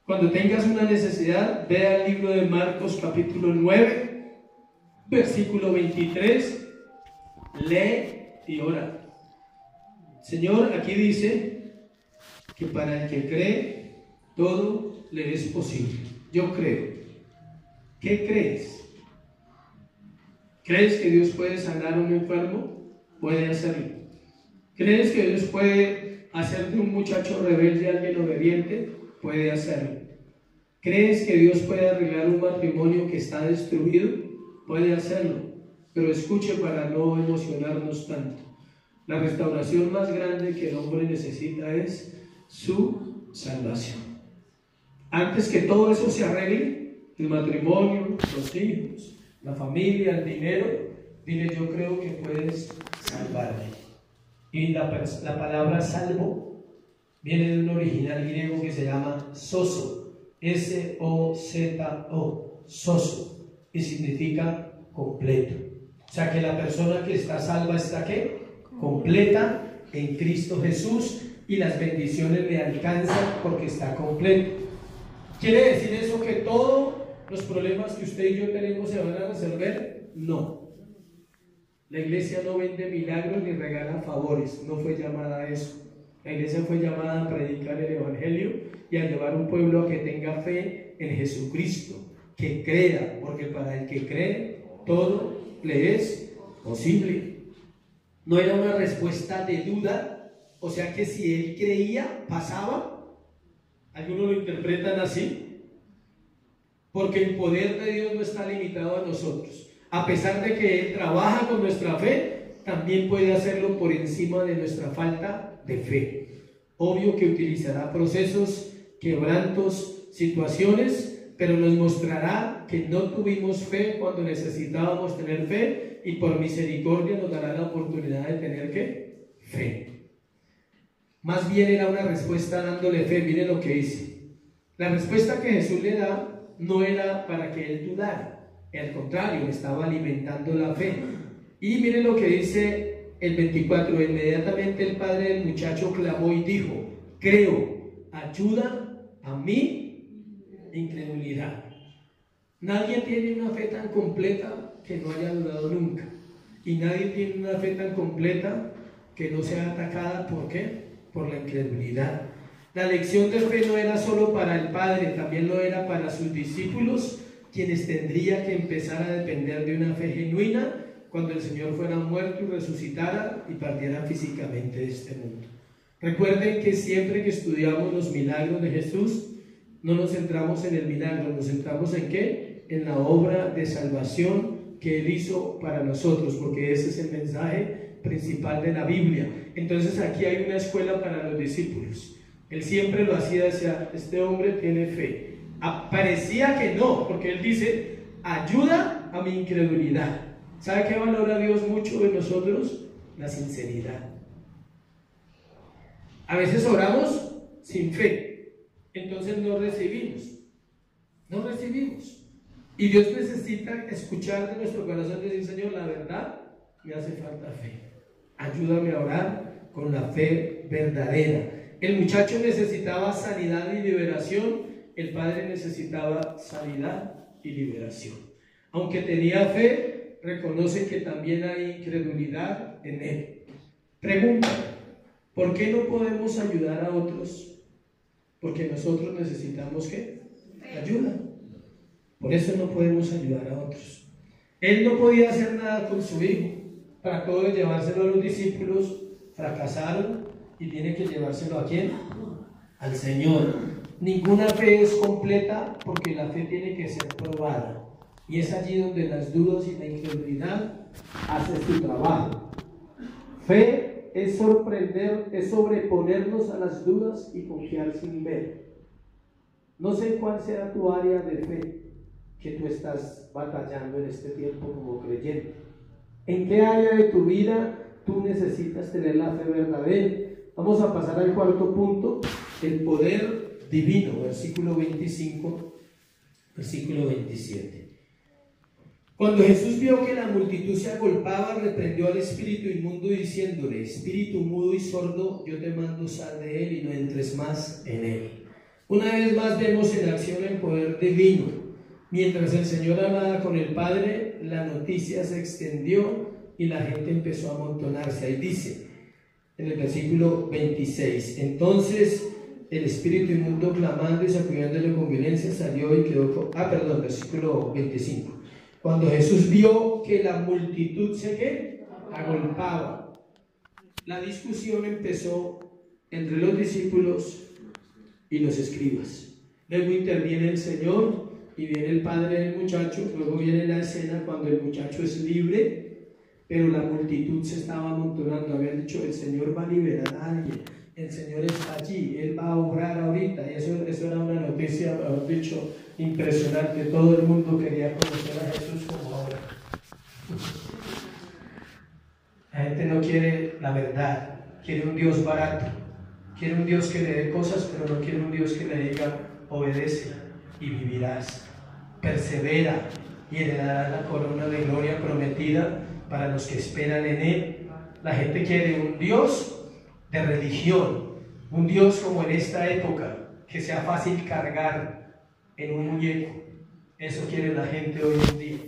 Cuando tengas una necesidad, ve al libro de Marcos capítulo 9, versículo 23, lee y ora. Señor, aquí dice que para el que cree, todo le es posible. Yo creo. ¿Qué crees? ¿Crees que Dios puede sanar a un enfermo? Puede hacerlo. ¿Crees que Dios puede hacer de un muchacho rebelde a alguien obediente? Puede hacerlo. ¿Crees que Dios puede arreglar un matrimonio que está destruido? Puede hacerlo, pero escuche para no emocionarnos tanto. La restauración más grande que el hombre necesita es su salvación. Antes que todo eso se arregle, el matrimonio, los hijos, la familia, el dinero, dile: yo creo que puedes salvarme. Y la palabra salvo viene de un original griego que se llama sozo, S-O-Z-O, sozo, y significa completo. O sea que la persona que está salva está ¿qué? Completa en Cristo Jesús, y las bendiciones le alcanzan porque está completo. ¿Quiere decir eso que todos los problemas que usted y yo tenemos se van a resolver? No. La iglesia no vende milagros ni regala favores, no fue llamada a eso. La iglesia fue llamada a predicar el evangelio y a llevar un pueblo a que tenga fe en Jesucristo, que crea, porque para el que cree todo le es posible. No era una respuesta de duda, o sea que si él creía, pasaba. Algunos lo interpretan así, porque el poder de Dios no está limitado a nosotros. A pesar de que Él trabaja con nuestra fe, también puede hacerlo por encima de nuestra falta de fe. Obvio que utilizará procesos, quebrantos, situaciones, pero nos mostrará que no tuvimos fe cuando necesitábamos tener fe, y por misericordia nos dará la oportunidad de tener ¿qué? Fe. Más bien era una respuesta dándole fe. Mire lo que dice. La respuesta que Jesús le da no era para que él dudara, al contrario, estaba alimentando la fe. Y mire lo que dice el 24: inmediatamente el padre del muchacho clamó y dijo: creo, ayuda a mi incredulidad. Nadie tiene una fe tan completa que no haya dudado nunca, y nadie tiene una fe tan completa que no sea atacada. ¿Por qué? Por la incredulidad. La lección de fe no era solo para el padre, también lo era para sus discípulos, quienes tendrían que empezar a depender de una fe genuina cuando el Señor fuera muerto y resucitara y partiera físicamente de este mundo. Recuerden que siempre que estudiamos los milagros de Jesús, no nos centramos en el milagro, nos centramos en ¿qué? En la obra de salvación que Él hizo para nosotros, porque ese es el mensaje principal de la Biblia. Entonces aquí hay una escuela para los discípulos. Él siempre lo hacía, decía: este hombre tiene fe. Parecía que no, porque Él dice: ayuda a mi incredulidad. ¿Sabe qué valora Dios mucho de nosotros? La sinceridad. A veces oramos sin fe, entonces no recibimos. Y Dios necesita escuchar de nuestro corazón y decir: Señor, la verdad, me hace falta fe. Ayúdame a orar con la fe verdadera. El muchacho necesitaba sanidad y liberación. El padre necesitaba sanidad y liberación. Aunque tenía fe, reconoce que también hay incredulidad en él. Pregunta: ¿por qué no podemos ayudar a otros? Porque nosotros necesitamos ¿qué? Ayuda. Por eso no podemos ayudar a otros. Él no podía hacer nada con su hijo. Trató de llevárselo a los discípulos, fracasaron, y tiene que llevárselo ¿a quién? Al Señor. Ninguna fe es completa porque la fe tiene que ser probada, y es allí donde las dudas y la incredulidad hacen su trabajo. Fe es sobreponernos a las dudas y confiar sin ver. No sé cuál sea tu área de fe que tú estás batallando en este tiempo como creyente. ¿En qué área de tu vida tú necesitas tener la fe verdadera? Vamos a pasar al cuarto punto: el poder divino, versículo 25, versículo 27. Cuando Jesús vio que la multitud se agolpaba, reprendió al espíritu inmundo diciéndole: espíritu mudo y sordo, yo te mando, sal de él y no entres más en él. Una vez más vemos en acción el poder divino. Mientras el Señor hablaba con el Padre, la noticia se extendió y la gente empezó a amontonarse. Ahí dice, en el versículo 26, entonces el espíritu inmundo, clamando y sacudiéndole con violencia, salió y quedó versículo 25. Cuando Jesús vio que la multitud se agolpaba, la discusión empezó entre los discípulos y los escribas. Luego interviene el Señor y viene el padre del muchacho. Luego viene la escena cuando el muchacho es libre, pero la multitud se estaba amontonando. Habían dicho: el Señor va a liberar a alguien, el Señor está allí, Él va a obrar ahorita. Y eso era una noticia, mejor dicho, impresionante. Todo el mundo quería conocer a Jesús como ahora. La gente no quiere la verdad, quiere un Dios barato, quiere un Dios que le dé cosas, pero no quiere un Dios que le diga: obedece y vivirás, persevera y heredarás la corona de gloria prometida para los que esperan en Él. La gente quiere un Dios de religión, un Dios como en esta época, que sea fácil cargar en un muñeco. Eso quiere la gente hoy en día.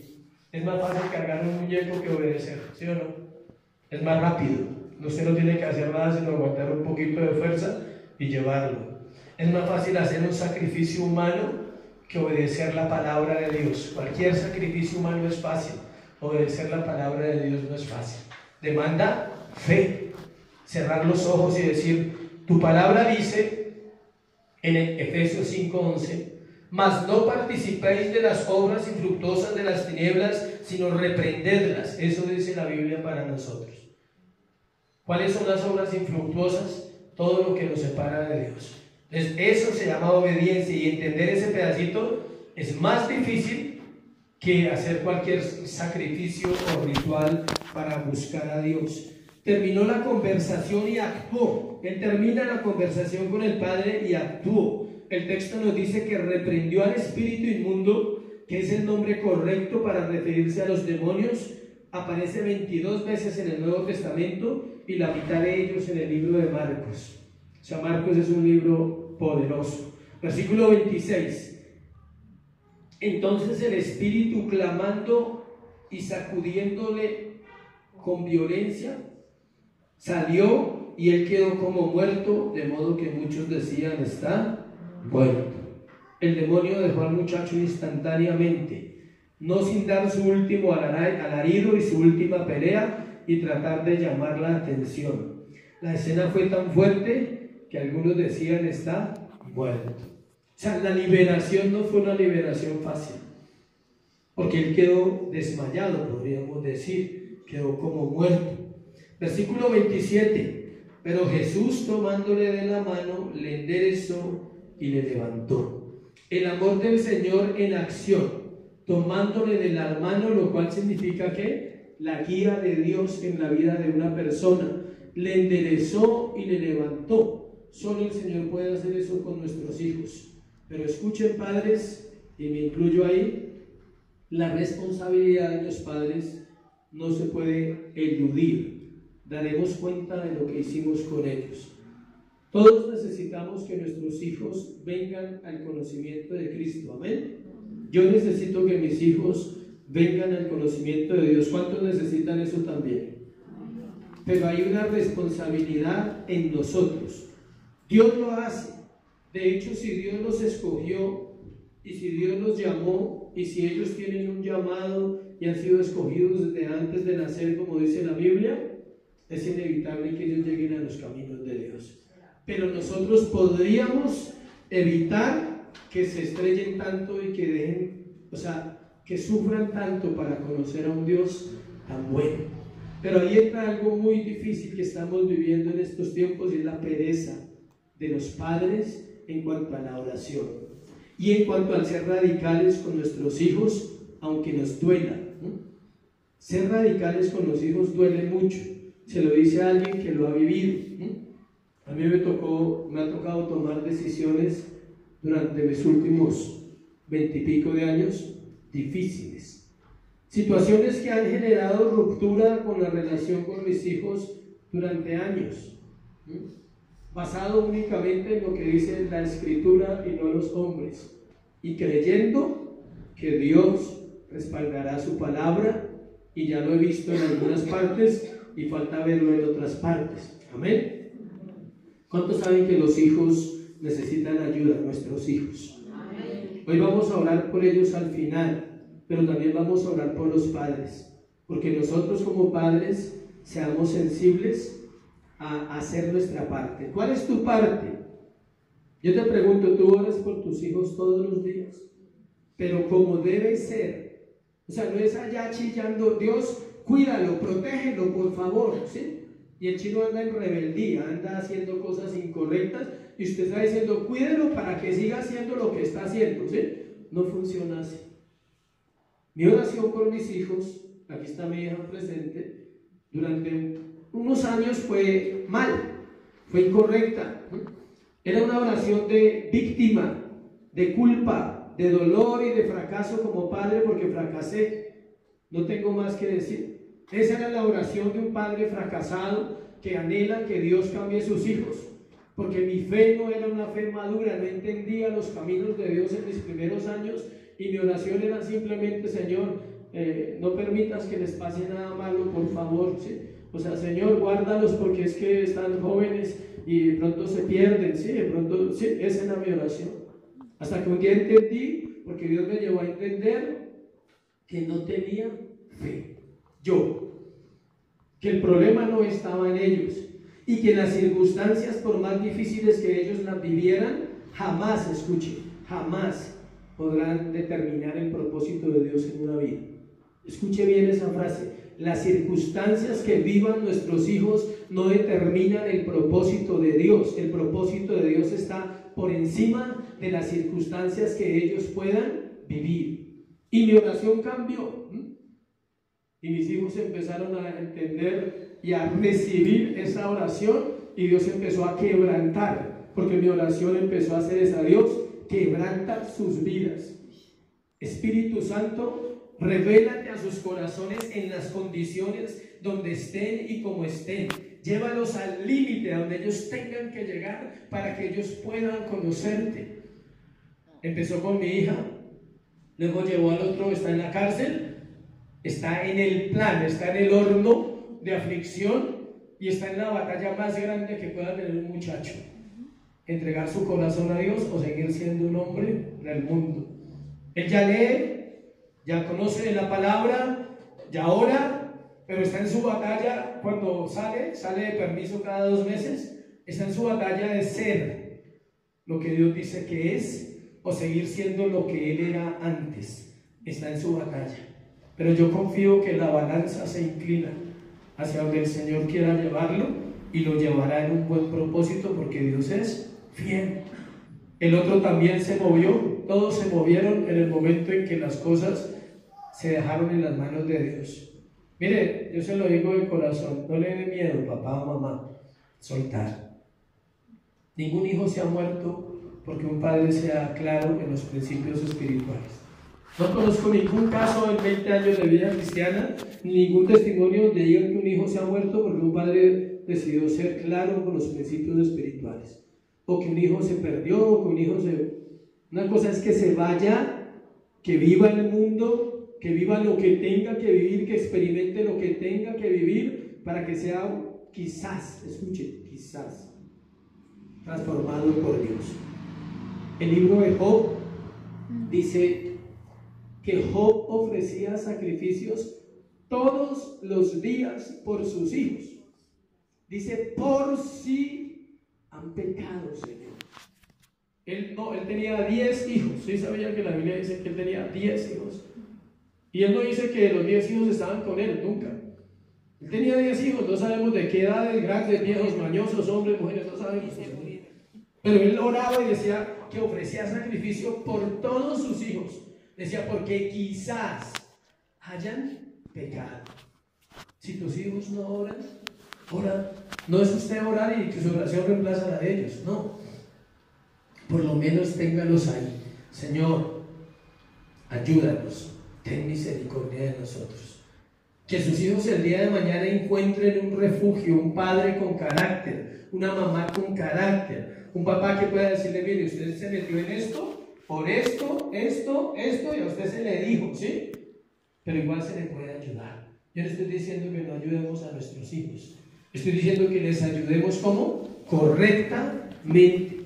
Es más fácil cargar un muñeco que obedecer, ¿sí o no? Es más rápido. Usted no tiene que hacer nada sino aguantar un poquito de fuerza y llevarlo. Es más fácil hacer un sacrificio humano que obedecer la palabra de Dios. Cualquier sacrificio humano es fácil. Obedecer la palabra de Dios no es fácil. Demanda fe. Cerrar los ojos y decir: tu palabra dice en Efesios 5:11: mas no participéis de las obras infructuosas de las tinieblas, sino reprendedlas. Eso dice la Biblia para nosotros. ¿Cuáles son las obras infructuosas? Todo lo que nos separa de Dios. Entonces, eso se llama obediencia, y entender ese pedacito es más difícil que hacer cualquier sacrificio o ritual para buscar a Dios. Terminó la conversación y actuó. Él termina la conversación con el Padre y actuó. El texto nos dice que reprendió al espíritu inmundo, que es el nombre correcto para referirse a los demonios. Aparece 22 veces en el Nuevo Testamento y la mitad de ellos en el libro de Marcos. O sea, Marcos es un libro poderoso. Versículo 26. Entonces el espíritu, clamando y sacudiéndole con violencia, salió, y él quedó como muerto, de modo que muchos decían: está muerto. El demonio dejó al muchacho instantáneamente, no sin dar su último alarido y su última pelea y tratar de llamar la atención. La escena fue tan fuerte que algunos decían: está muerto. O sea, la liberación no fue una liberación fácil, porque él quedó desmayado, podríamos decir, quedó como muerto. Versículo 27. Pero Jesús, tomándole de la mano, le enderezó y le levantó. El amor del Señor en acción, tomándole de la mano, lo cual significa que la guía de Dios en la vida de una persona. Le enderezó y le levantó. Solo el Señor puede hacer eso con nuestros hijos. Pero escuchen, padres, y me incluyo ahí, la responsabilidad de los padres no se puede eludir. Daremos cuenta de lo que hicimos con ellos. Todos necesitamos que nuestros hijos vengan al conocimiento de Cristo. Amén. Yo necesito que mis hijos vengan al conocimiento de Dios. ¿Cuántos necesitan eso también? Pero hay una responsabilidad en nosotros. Dios lo hace. De hecho, si Dios los escogió y si Dios los llamó, y si ellos tienen un llamado y han sido escogidos desde antes de nacer, como dice la Biblia, es inevitable que ellos lleguen a los caminos de Dios. Pero nosotros podríamos evitar que se estrellen tanto y que dejen, o sea, que sufran tanto para conocer a un Dios tan bueno. Pero ahí entra algo muy difícil que estamos viviendo en estos tiempos, y es la pereza de los padres en cuanto a la oración y en cuanto al ser radicales con nuestros hijos, aunque nos duela. Ser radicales con los hijos duele mucho. Se lo dice a alguien que lo ha vivido. A mí me ha tocado tomar decisiones durante mis últimos 20 y pico de años difíciles. Situaciones que han generado ruptura con la relación con mis hijos durante años, basado únicamente en lo que dice la Escritura y no los hombres, y creyendo que Dios respaldará su palabra, y ya lo he visto en algunas partes y falta verlo en otras partes. Amén. ¿Cuántos saben que los hijos necesitan ayuda? Nuestros hijos. Hoy vamos a orar por ellos al final, pero también vamos a orar por los padres, porque nosotros como padres seamos sensibles a hacer nuestra parte. ¿Cuál es tu parte? Yo te pregunto, ¿tú oras por tus hijos todos los días? Pero como debe ser. O sea, no es allá chillando, Dios, cuídalo, protégelo, por favor, ¿sí? Y el chino anda en rebeldía, anda haciendo cosas incorrectas y usted está diciendo, cuídelo para que siga haciendo lo que está haciendo, ¿sí? No funciona así. Mi oración por mis hijos, aquí está mi hija presente, durante unos años fue mal, fue incorrecta. Era una oración de víctima, de culpa, de dolor y de fracaso como padre porque fracasé. No tengo más que decir. Esa era la oración de un padre fracasado que anhela que Dios cambie sus hijos. Porque mi fe no era una fe madura, no entendía los caminos de Dios en mis primeros años y mi oración era simplemente, Señor, no permitas que les pase nada malo, por favor, ¿sí? O sea, Señor, guárdalos porque es que están jóvenes y de pronto se pierden, ¿sí? De pronto, sí, esa era mi oración. Hasta que un día entendí, porque Dios me llevó a entender que no tenía fe. Que el problema no estaba en ellos y que las circunstancias, por más difíciles que ellos las vivieran, jamás, escuche, jamás podrán determinar el propósito de Dios en una vida. Escuche bien esa frase. Las circunstancias que vivan nuestros hijos no determinan el propósito de Dios. El propósito de Dios está por encima de las circunstancias que ellos puedan vivir. Y mi oración cambió. Y mis hijos empezaron a entender y a recibir esa oración y Dios empezó a quebrantar, porque mi oración empezó a hacer es a Dios, quebranta sus vidas. Espíritu Santo, revélate a sus corazones en las condiciones donde estén y como estén. Llévalos al límite a donde ellos tengan que llegar para que ellos puedan conocerte. Empezó con mi hija, luego llevó al otro, está en la cárcel, está en el plan, está en el horno de aflicción y está en la batalla más grande que pueda tener un muchacho: entregar su corazón a Dios o seguir siendo un hombre del mundo. Él ya lee, ya conoce la palabra, ya ora, pero está en su batalla. Cuando sale de permiso cada 2 meses, está en su batalla de ser lo que Dios dice que es o seguir siendo lo que él era antes. Está en su batalla. Pero yo confío que la balanza se inclina hacia donde el Señor quiera llevarlo y lo llevará en un buen propósito porque Dios es fiel. El otro también se movió, todos se movieron en el momento en que las cosas se dejaron en las manos de Dios. Mire, yo se lo digo de corazón, no le dé miedo, papá o mamá, soltar. Ningún hijo se ha muerto porque un padre sea claro en los principios espirituales. No conozco ningún caso en 20 años de vida cristiana, ni ningún testimonio donde digan que un hijo se ha muerto porque un padre decidió ser claro con los principios espirituales, o que un hijo se perdió, o que un hijo se... Una cosa es que se vaya, que viva el mundo, que viva lo que tenga que vivir, que experimente lo que tenga que vivir para que sea quizás, escuche, quizás transformado por Dios. El libro de Job dice que Job ofrecía sacrificios todos los días por sus hijos. Dice, por si han pecado, Señor. Él tenía 10 hijos. ¿Sí sabía que la Biblia dice que él tenía 10 hijos? Y él no dice que los 10 hijos estaban con él, nunca. Él tenía 10 hijos, no sabemos de qué edades, grandes, viejos, mañosos, hombres, mujeres, no sabemos. Pero él oraba y decía que ofrecía sacrificio por todos sus hijos. Decía, porque quizás hayan pecado. Si tus hijos no oran, ora. No es usted orar y que su oración reemplaza a la de ellos, no. Por lo menos téngalos ahí. Señor, ayúdanos, ten misericordia de nosotros. Que sus hijos el día de mañana encuentren un refugio, un padre con carácter, una mamá con carácter, un papá que pueda decirle, mire, usted se metió en esto, por esto, y a usted se le dijo, ¿sí? Pero igual se le puede ayudar. Yo no estoy diciendo que no ayudemos a nuestros hijos. Estoy diciendo que les ayudemos ¿cómo? Correctamente.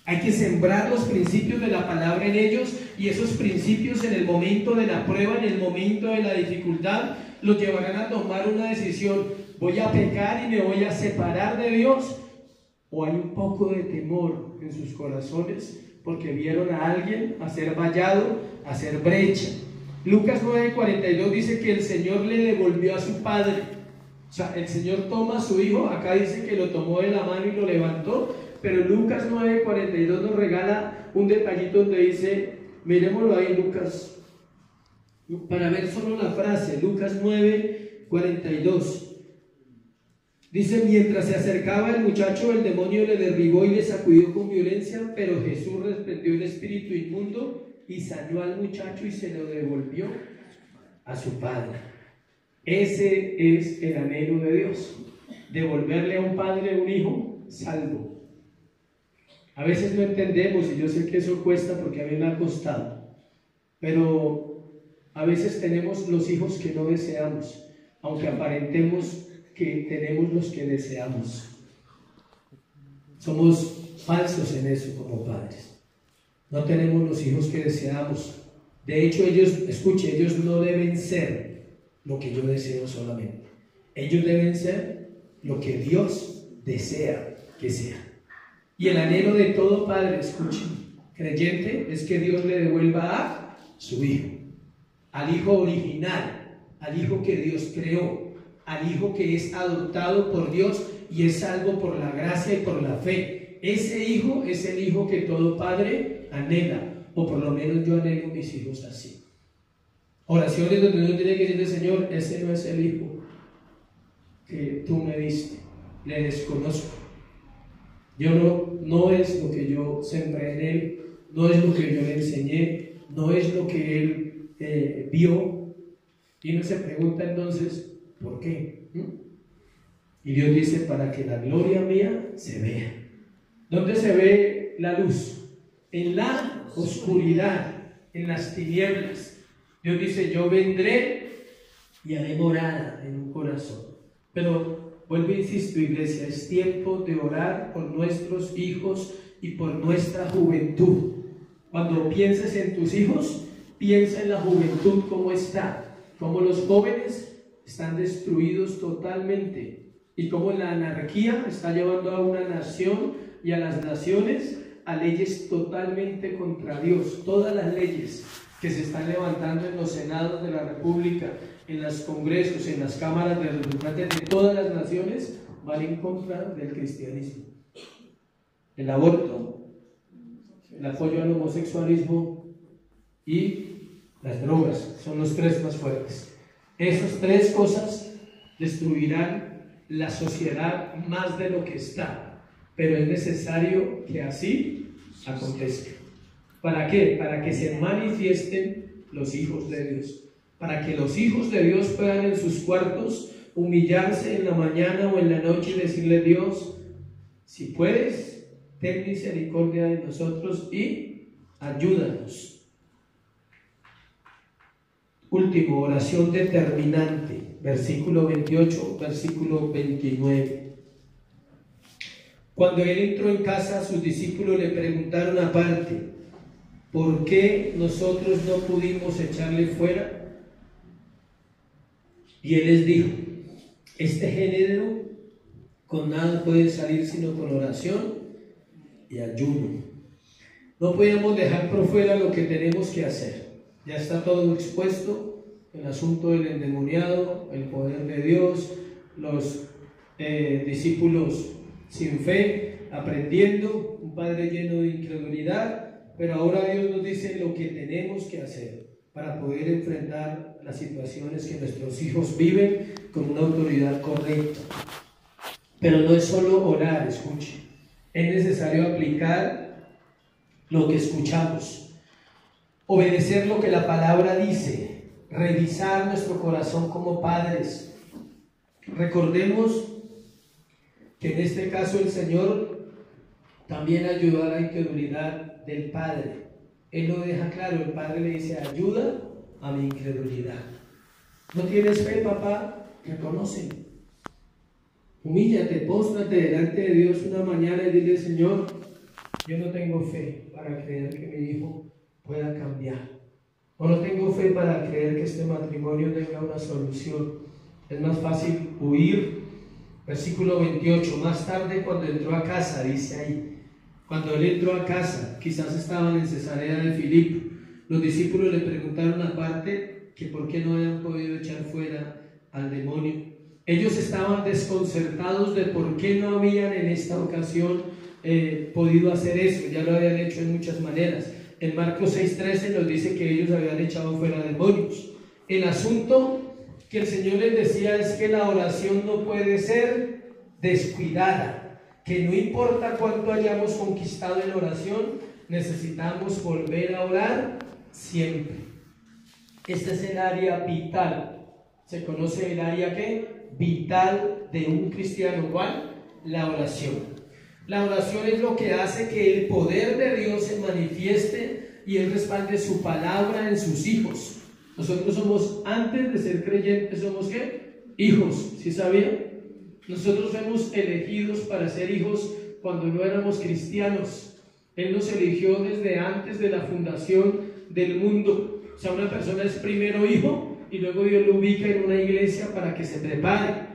Hay que sembrar los principios de la palabra en ellos y esos principios en el momento de la prueba, en el momento de la dificultad, los llevarán a tomar una decisión. Voy a pecar y me voy a separar de Dios o hay un poco de temor en sus corazones porque vieron a alguien hacer vallado, hacer brecha. Lucas 9:42 dice que el Señor le devolvió a su padre. O sea, el Señor toma a su hijo, acá dice que lo tomó de la mano y lo levantó, pero Lucas 9:42 nos regala un detallito donde dice, miremoslo ahí Lucas, para ver solo la frase, Lucas 9:42. Dice, mientras se acercaba el muchacho, el demonio le derribó y le sacudió con violencia, pero Jesús reprendió el espíritu inmundo y sanó al muchacho y se lo devolvió a su padre. Ese es el anhelo de Dios, devolverle a un padre un hijo salvo. A veces no entendemos, y yo sé que eso cuesta porque a mí me ha costado, pero a veces tenemos los hijos que no deseamos, aunque aparentemos que tenemos los que deseamos. Somos falsos en eso como padres. No tenemos los hijos que deseamos. De hecho, ellos no deben ser lo que yo deseo solamente. Ellos deben ser lo que Dios desea que sea. Y el anhelo de todo padre, escuchen, creyente, es que Dios le devuelva a su hijo, al hijo original, al hijo que Dios creó, al hijo que es adoptado por Dios y es salvo por la gracia y por la fe. Ese hijo es el hijo que todo padre anhela, o por lo menos yo anhelo mis hijos así. Oraciones donde uno tiene que decirle, Señor, ese no es el hijo que tú me diste, le desconozco. No es lo que yo sembré en él, no es lo que yo le enseñé, no es lo que él vio. Y uno se pregunta entonces, ¿por qué? Y Dios dice, para que la gloria mía se vea. ¿Dónde se ve la luz? En la oscuridad, en las tinieblas. Dios dice, yo vendré y haré morada en un corazón. Pero vuelvo e insisto, iglesia, es tiempo de orar por nuestros hijos y por nuestra juventud. Cuando pienses en tus hijos, piensa en la juventud, cómo está, cómo los jóvenes están destruidos totalmente y cómo la anarquía está llevando a una nación y a las naciones a leyes totalmente contra Dios. Todas las leyes que se están levantando en los senados de la República, en los congresos, en las cámaras de representantes de todas las naciones, van en contra del cristianismo. El aborto, el apoyo al homosexualismo y las drogas son los tres más fuertes. Esas tres cosas destruirán la sociedad más de lo que está, pero es necesario que así acontezca. ¿Para qué? Para que se manifiesten los hijos de Dios, para que los hijos de Dios puedan en sus cuartos humillarse en la mañana o en la noche y decirle, Dios, si puedes, ten misericordia de nosotros y ayúdanos. Último, oración determinante, versículo 28, versículo 29. Cuando él entró en casa, sus discípulos le preguntaron aparte, ¿por qué nosotros no pudimos echarle fuera? Y él les dijo, este género con nada puede salir sino con oración y ayuno. No podemos dejar por fuera lo que tenemos que hacer. Ya está todo expuesto, el asunto del endemoniado, el poder de Dios, los discípulos sin fe, aprendiendo, un padre lleno de incredulidad, pero ahora Dios nos dice lo que tenemos que hacer para poder enfrentar las situaciones que nuestros hijos viven con una autoridad correcta. Pero no es solo orar, escuche, es necesario aplicar lo que escuchamos, obedecer lo que la palabra dice, revisar nuestro corazón como padres. Recordemos que en este caso el Señor también ayudó a la incredulidad del padre. Él lo deja claro, el padre le dice, ayuda a mi incredulidad. ¿No tienes fe, papá? Reconoce. Humíllate, póstrate delante de Dios una mañana y dile, Señor, yo no tengo fe para creer que mi hijo pueda cambiar. O no tengo fe para creer que este matrimonio tenga una solución. Es más fácil huir Versículo 28, más tarde cuando entró a casa, dice ahí, cuando él entró a casa, quizás estaban en Cesarea de Filipo, los discípulos le preguntaron aparte que por qué no habían podido echar fuera al demonio. Ellos estaban desconcertados de por qué no habían en esta ocasión podido hacer eso, ya lo habían hecho en muchas maneras. En Marcos 6:13 nos dice que ellos habían echado fuera demonios. El asunto que el Señor les decía es que la oración no puede ser descuidada, que no importa cuánto hayamos conquistado en oración, necesitamos volver a orar siempre. Este es el área vital. ¿Se conoce el área qué? Vital de un cristiano. ¿Cuál? La oración. La oración es lo que hace que el poder de Dios se manifieste y Él respalde su palabra en sus hijos. Nosotros somos, antes de ser creyentes, somos ¿qué? Hijos, ¿sí sabía? Nosotros fuimos elegidos para ser hijos cuando no éramos cristianos. Él nos eligió desde antes de la fundación del mundo. O sea, una persona es primero hijo y luego Dios lo ubica en una iglesia para que se prepare.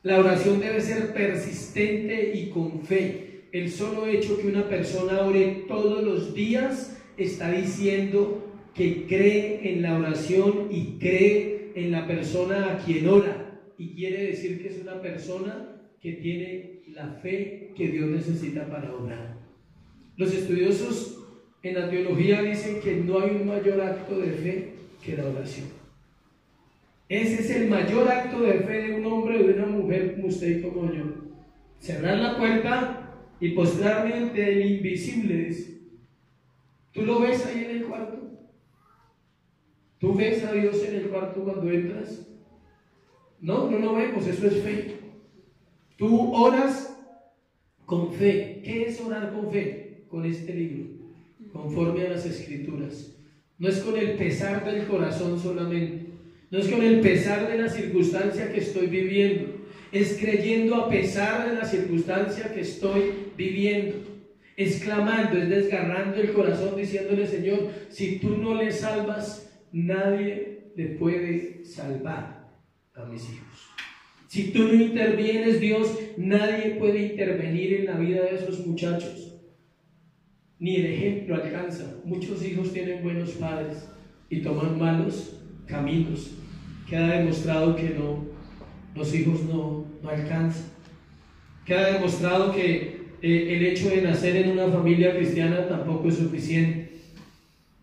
La oración debe ser persistente y con fe. El solo hecho que una persona ore todos los días está diciendo que cree en la oración y cree en la persona a quien ora, y quiere decir que es una persona que tiene la fe que Dios necesita para orar. Los estudiosos en la teología dicen que no hay un mayor acto de fe que la oración. Ese es el mayor acto de fe de un hombre o de una mujer como usted y como yo. Cerrar la puerta y postrarme ante el invisible, dice. ¿Tú lo ves ahí en el cuarto? ¿Tú ves a Dios en el cuarto cuando entras? No, no lo vemos, eso es fe. Tú oras con fe. ¿Qué es orar con fe? Con este libro, conforme a las Escrituras. No es con el pesar del corazón solamente, no es con el pesar de la circunstancia que estoy viviendo, es creyendo a pesar de la circunstancia que estoy viviendo, es clamando, es desgarrando el corazón, diciéndole: Señor, si tú no le salvas, nadie le puede salvar a mis hijos. Si tú no intervienes, Dios, nadie puede intervenir en la vida de esos muchachos. Ni el ejemplo alcanza. Muchos hijos tienen buenos padres y toman malos caminos. Queda demostrado que los hijos no alcanzan. Queda demostrado que el hecho de nacer en una familia cristiana tampoco es suficiente.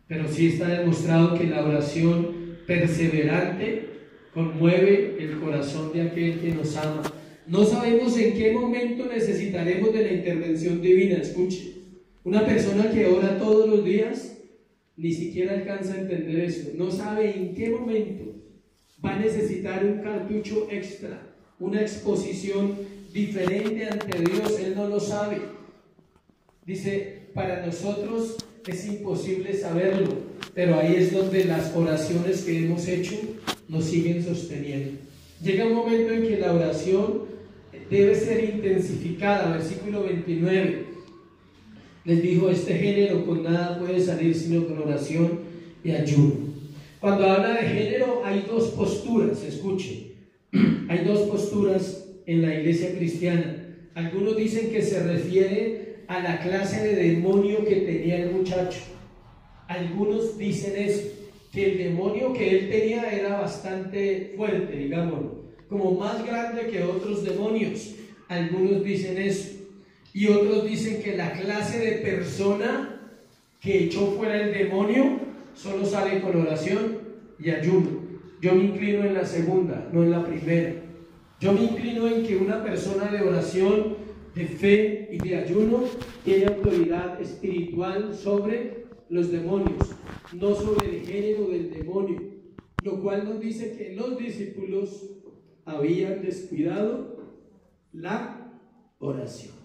Pero sí está demostrado que la oración perseverante conmueve el corazón de aquel que nos ama. No sabemos en qué momento necesitaremos de la intervención divina. Escuche, una persona que ora todos los días ni siquiera alcanza a entender eso. No sabe en qué momento va a necesitar un cartucho extra, una exposición diferente ante Dios. Él no lo sabe. Dice, para nosotros es imposible saberlo, pero ahí es donde las oraciones que hemos hecho nos siguen sosteniendo. Llega un momento en que la oración debe ser intensificada. Versículo 29 les dijo: este género con nada puede salir sino con oración y ayuno. Cuando habla de género hay dos posturas, escuche, hay dos posturas en la iglesia cristiana. Algunos dicen que se refiere a la clase de demonio que tenía el muchacho. Algunos dicen eso, que el demonio que él tenía era bastante fuerte, digámoslo, como más grande que otros demonios. Algunos dicen eso. Y otros dicen que la clase de persona que echó fuera el demonio solo sale con oración y ayuno. Yo me inclino en la segunda, no en la primera. Yo me inclino en que una persona de oración, de fe y de ayuno tiene autoridad espiritual sobre los demonios, no sobre el género del demonio, lo cual nos dice que los discípulos habían descuidado la oración.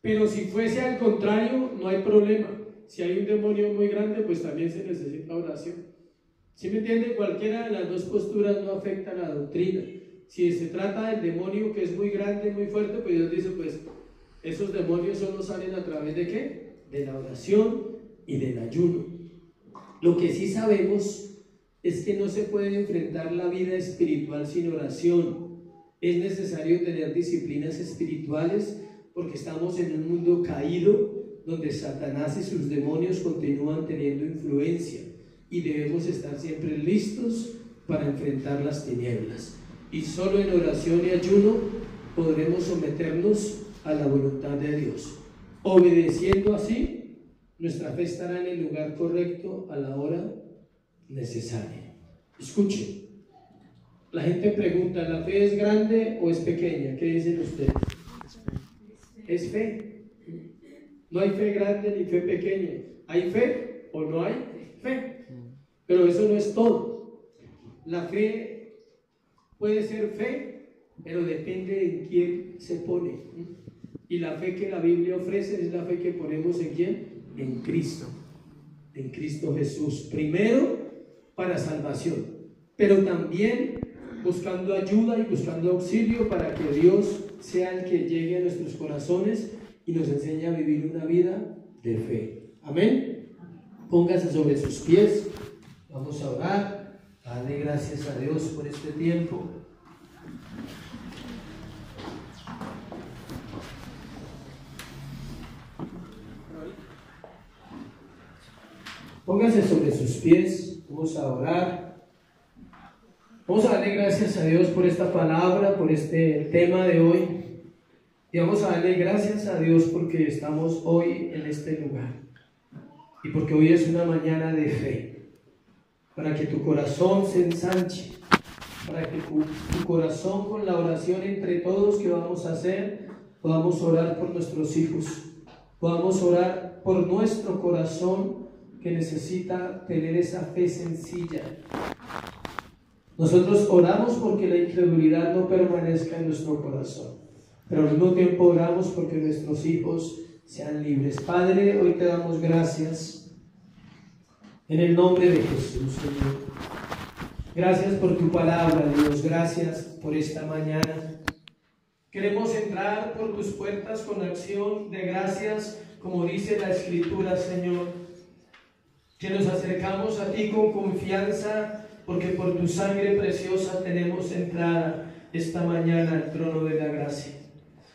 Pero si fuese al contrario, no hay problema. Si hay un demonio muy grande, pues también se necesita oración. ¿Sí me entiende? Cualquiera de las dos posturas no afecta a la doctrina. Si se trata del demonio que es muy grande, muy fuerte, pues Dios dice, pues esos demonios solo salen a través de ¿qué? De la oración y del ayuno. Lo que sí sabemos es que no se puede enfrentar la vida espiritual sin oración. Es necesario tener disciplinas espirituales porque estamos en un mundo caído donde Satanás y sus demonios continúan teniendo influencia y debemos estar siempre listos para enfrentar las tinieblas. Y solo en oración y ayuno podremos someternos a la voluntad de Dios. Obedeciendo así, nuestra fe estará en el lugar correcto a la hora necesaria. Escuchen, la gente pregunta, ¿la fe es grande o es pequeña? ¿Qué dicen ustedes? Es fe. No hay fe grande ni fe pequeña. ¿Hay fe o no hay fe? Pero eso no es todo. La fe puede ser fe, pero depende en quién se pone. Y la fe que la Biblia ofrece es la fe que ponemos en quién, en Cristo Jesús, primero para salvación, pero también buscando ayuda y buscando auxilio para que Dios sea el que llegue a nuestros corazones y nos enseñe a vivir una vida de fe. Amén. Póngase sobre sus pies, vamos a orar, dale gracias a Dios por este tiempo. Póngase sobre sus pies, vamos a orar. Vamos a darle gracias a Dios por esta palabra, por este tema de hoy. Y vamos a darle gracias a Dios porque estamos hoy en este lugar. Y porque hoy es una mañana de fe. Para que tu corazón se ensanche. Para que tu corazón, con la oración entre todos que vamos a hacer, podamos orar por nuestros hijos. Podamos orar por nuestro corazón que necesita tener esa fe sencilla. Nosotros oramos porque la incredulidad no permanezca en nuestro corazón, pero al mismo tiempo oramos porque nuestros hijos sean libres. Padre, hoy te damos gracias en el nombre de Jesús, Señor. Gracias por tu palabra, Dios. Gracias por esta mañana. Queremos entrar por tus puertas con acción de gracias, como dice la Escritura, Señor. Que nos acercamos a ti con confianza, porque por tu sangre preciosa tenemos entrada esta mañana al trono de la gracia.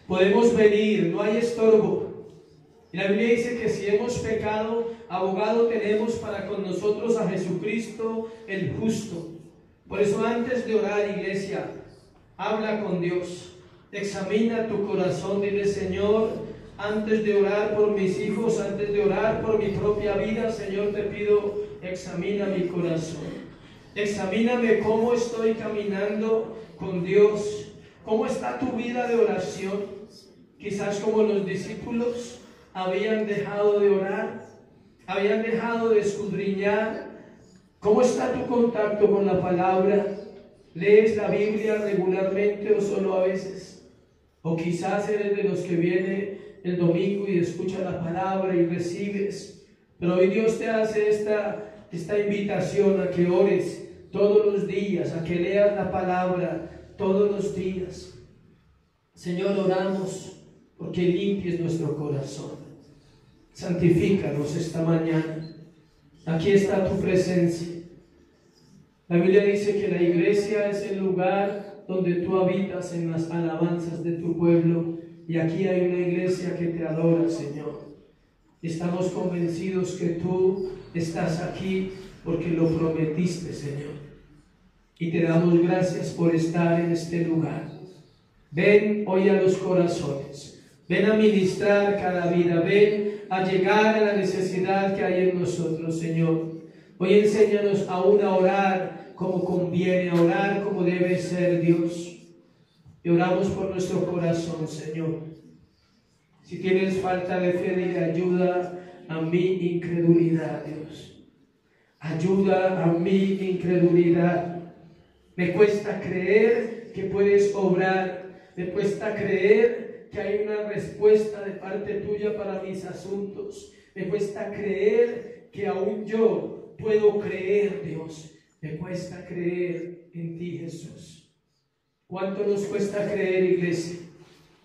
Podemos venir, no hay estorbo. Y la Biblia dice que si hemos pecado, abogado tenemos para con nosotros a Jesucristo el justo. Por eso antes de orar, iglesia, habla con Dios. Examina tu corazón, dile: Señor, antes de orar por mis hijos, antes de orar por mi propia vida, Señor, te pido, examina mi corazón. Examíname cómo estoy caminando con Dios. ¿Cómo está tu vida de oración? Quizás como los discípulos habían dejado de orar, habían dejado de escudriñar. ¿Cómo está tu contacto con la palabra? ¿Lees la Biblia regularmente o solo a veces? O quizás eres de los que viene el domingo y escucha la palabra y recibes, pero hoy Dios te hace esta invitación a que ores todos los días, a que leas la palabra todos los días. Señor, oramos porque limpies nuestro corazón. Santifícanos esta mañana. Aquí está tu presencia. La Biblia dice que la iglesia es el lugar donde tú habitas en las alabanzas de tu pueblo. Y aquí hay una iglesia que te adora, Señor. Estamos convencidos que tú estás aquí porque lo prometiste, Señor. Y te damos gracias por estar en este lugar. Ven hoy a los corazones. Ven a ministrar cada vida. Ven a llegar a la necesidad que hay en nosotros, Señor. Hoy enséñanos aún a orar como conviene, a orar como debe ser, Dios. Y oramos por nuestro corazón, Señor. Si tienes falta de fe, dile: ayuda a mi incredulidad, Dios. Ayuda a mi incredulidad. Me cuesta creer que puedes obrar. Me cuesta creer que hay una respuesta de parte tuya para mis asuntos. Me cuesta creer que aún yo puedo creer, Dios. Me cuesta creer en ti, Jesús. ¿Cuánto nos cuesta creer, iglesia?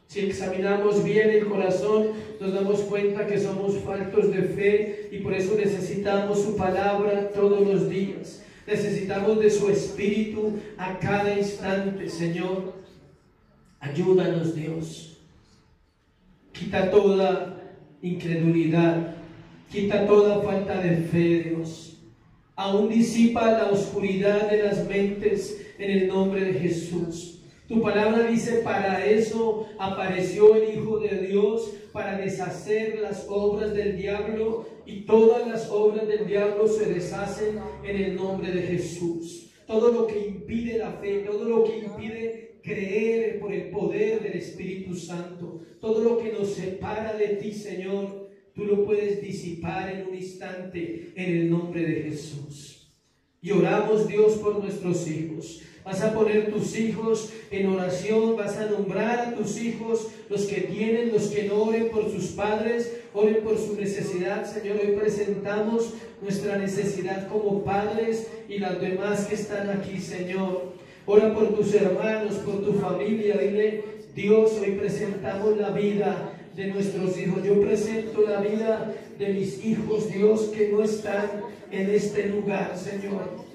Si examinamos bien el corazón, nos damos cuenta que somos faltos de fe y por eso necesitamos su palabra todos los días. Necesitamos de su Espíritu a cada instante, Señor. Ayúdanos, Dios. Quita toda incredulidad, quita toda falta de fe, Dios. Aún disipa la oscuridad de las mentes en el nombre de Jesús. Tu palabra dice: para eso apareció el Hijo de Dios, para deshacer las obras del diablo, y todas las obras del diablo se deshacen en el nombre de Jesús. Todo lo que impide la fe, todo lo que impide creer por el poder del Espíritu Santo, todo lo que nos separa de ti, Señor, tú lo puedes disipar en un instante en el nombre de Jesús. Y oramos, Dios, por nuestros hijos. Vas a poner tus hijos en oración, vas a nombrar a tus hijos, los que tienen, los que no, oren por sus padres, oren por su necesidad. Señor, hoy presentamos nuestra necesidad como padres y las demás que están aquí, Señor. Ora por tus hermanos, por tu familia. Dile: Dios, hoy presentamos la vida de nuestros hijos. Yo presento la vida de mis hijos, Dios, que no están en este lugar, Señor.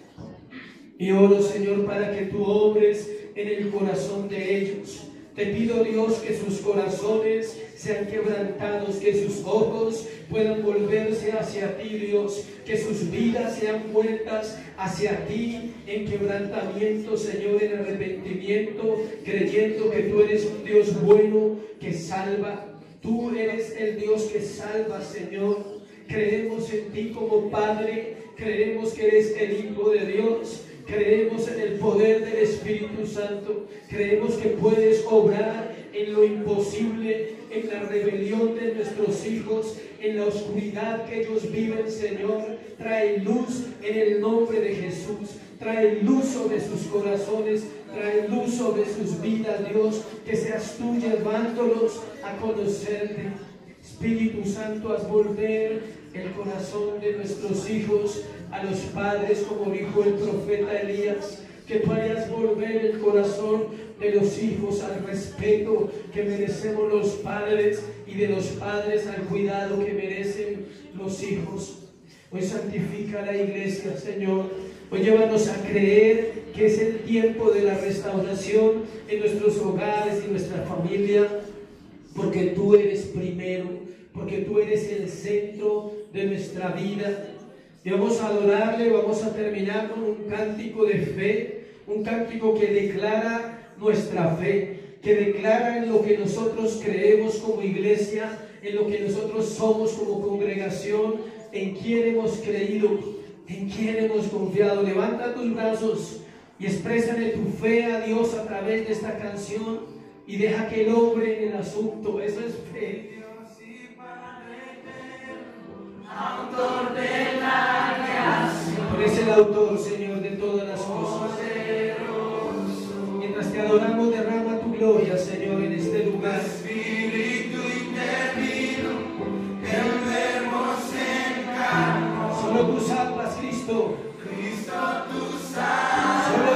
Y oro, Señor, para que tú obres en el corazón de ellos. Te pido, Dios, que sus corazones sean quebrantados, que sus ojos puedan volverse hacia ti, Dios, que sus vidas sean vueltas hacia ti en quebrantamiento, Señor, en arrepentimiento, creyendo que tú eres un Dios bueno que salva. Tú eres el Dios que salva, Señor. Creemos en ti como Padre, creemos que eres el Hijo de Dios. Creemos en el poder del Espíritu Santo. Creemos que puedes obrar en lo imposible, en la rebelión de nuestros hijos, en la oscuridad que ellos viven, Señor. Trae luz en el nombre de Jesús. Trae luz sobre sus corazones, trae luz sobre sus vidas, Dios. Que seas tú llevándolos a conocerte. Espíritu Santo, haz volver el corazón de nuestros hijos a los padres, como dijo el profeta Elías. Que tú hagas volver el corazón de los hijos al respeto que merecemos los padres, y de los padres al cuidado que merecen los hijos. Hoy santifica la iglesia, Señor. Hoy llévanos a creer que es el tiempo de la restauración en nuestros hogares y nuestra familia, porque tú eres primero, porque tú eres el centro de nuestra vida. Y vamos a adorarle. Vamos a terminar con un cántico de fe, un cántico que declara nuestra fe, que declara en lo que nosotros creemos como iglesia, en lo que nosotros somos como congregación, en quién hemos creído, en quién hemos confiado. Levanta tus brazos y exprésale tu fe a Dios a través de esta canción, y deja que Él obre en el asunto. Eso es fe. Autor de la creación. Tú eres el autor, Señor, de todas las cosas. Mientras te adoramos, derrama tu gloria, Señor, en este lugar. Espíritu intervino, el Verbo se encarnó. Solo tú salvas, Cristo. Cristo, tú salvas. Solo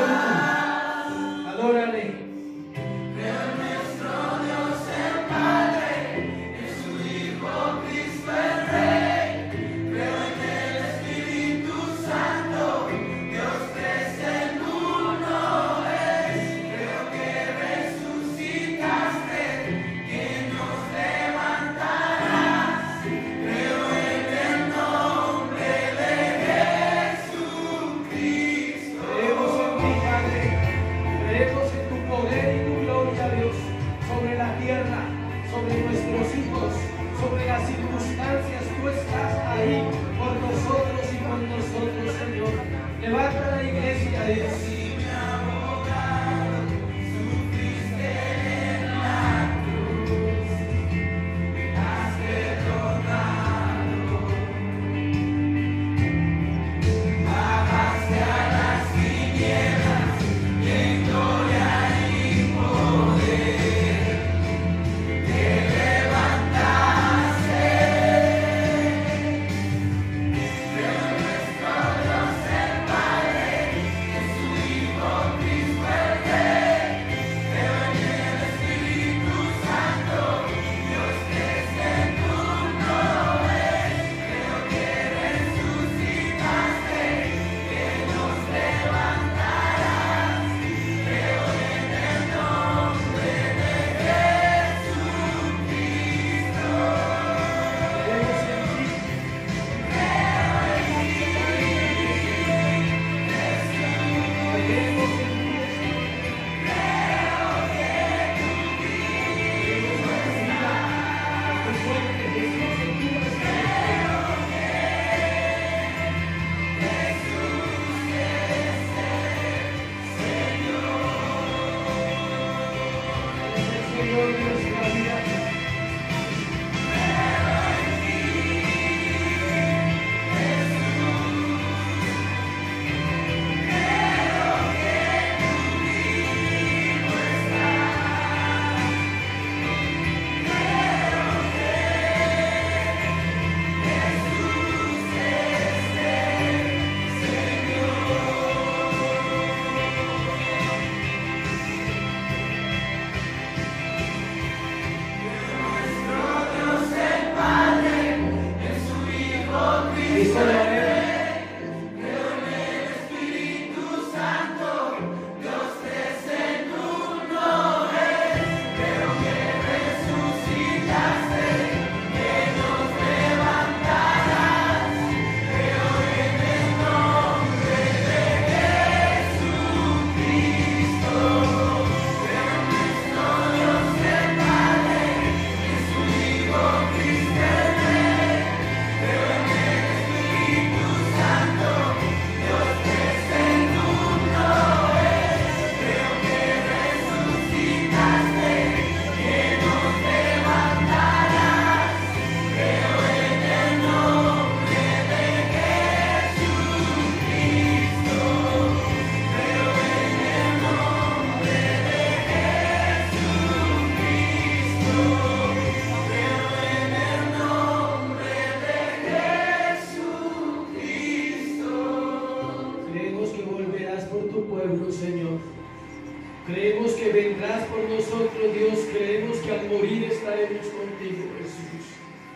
tú. Adórale. Creo que resucitaste.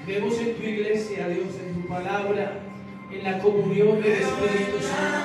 Vemos en tu iglesia, Dios, en tu palabra, en la comunión del Espíritu Santo.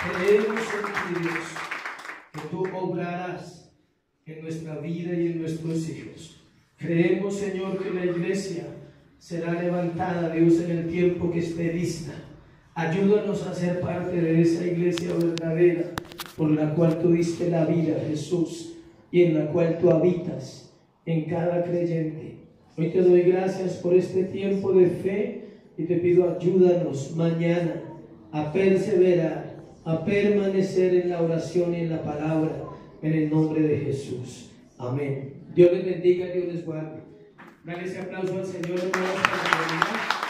Creemos en ti, Dios, que tú obrarás en nuestra vida y en nuestros hijos. Creemos, Señor, que la iglesia será levantada, Dios, en el tiempo que esté lista. Ayúdanos a ser parte de esa iglesia verdadera por la cual tú diste la vida, Jesús, y en la cual tú habitas en cada creyente. Hoy te doy gracias por este tiempo de fe y te pido ayúdanos mañana a perseverar, a permanecer en la oración y en la palabra, en el nombre de Jesús. Amén. Dios les bendiga y Dios les guarde. Dale ese aplauso al Señor, hermanos, para terminar.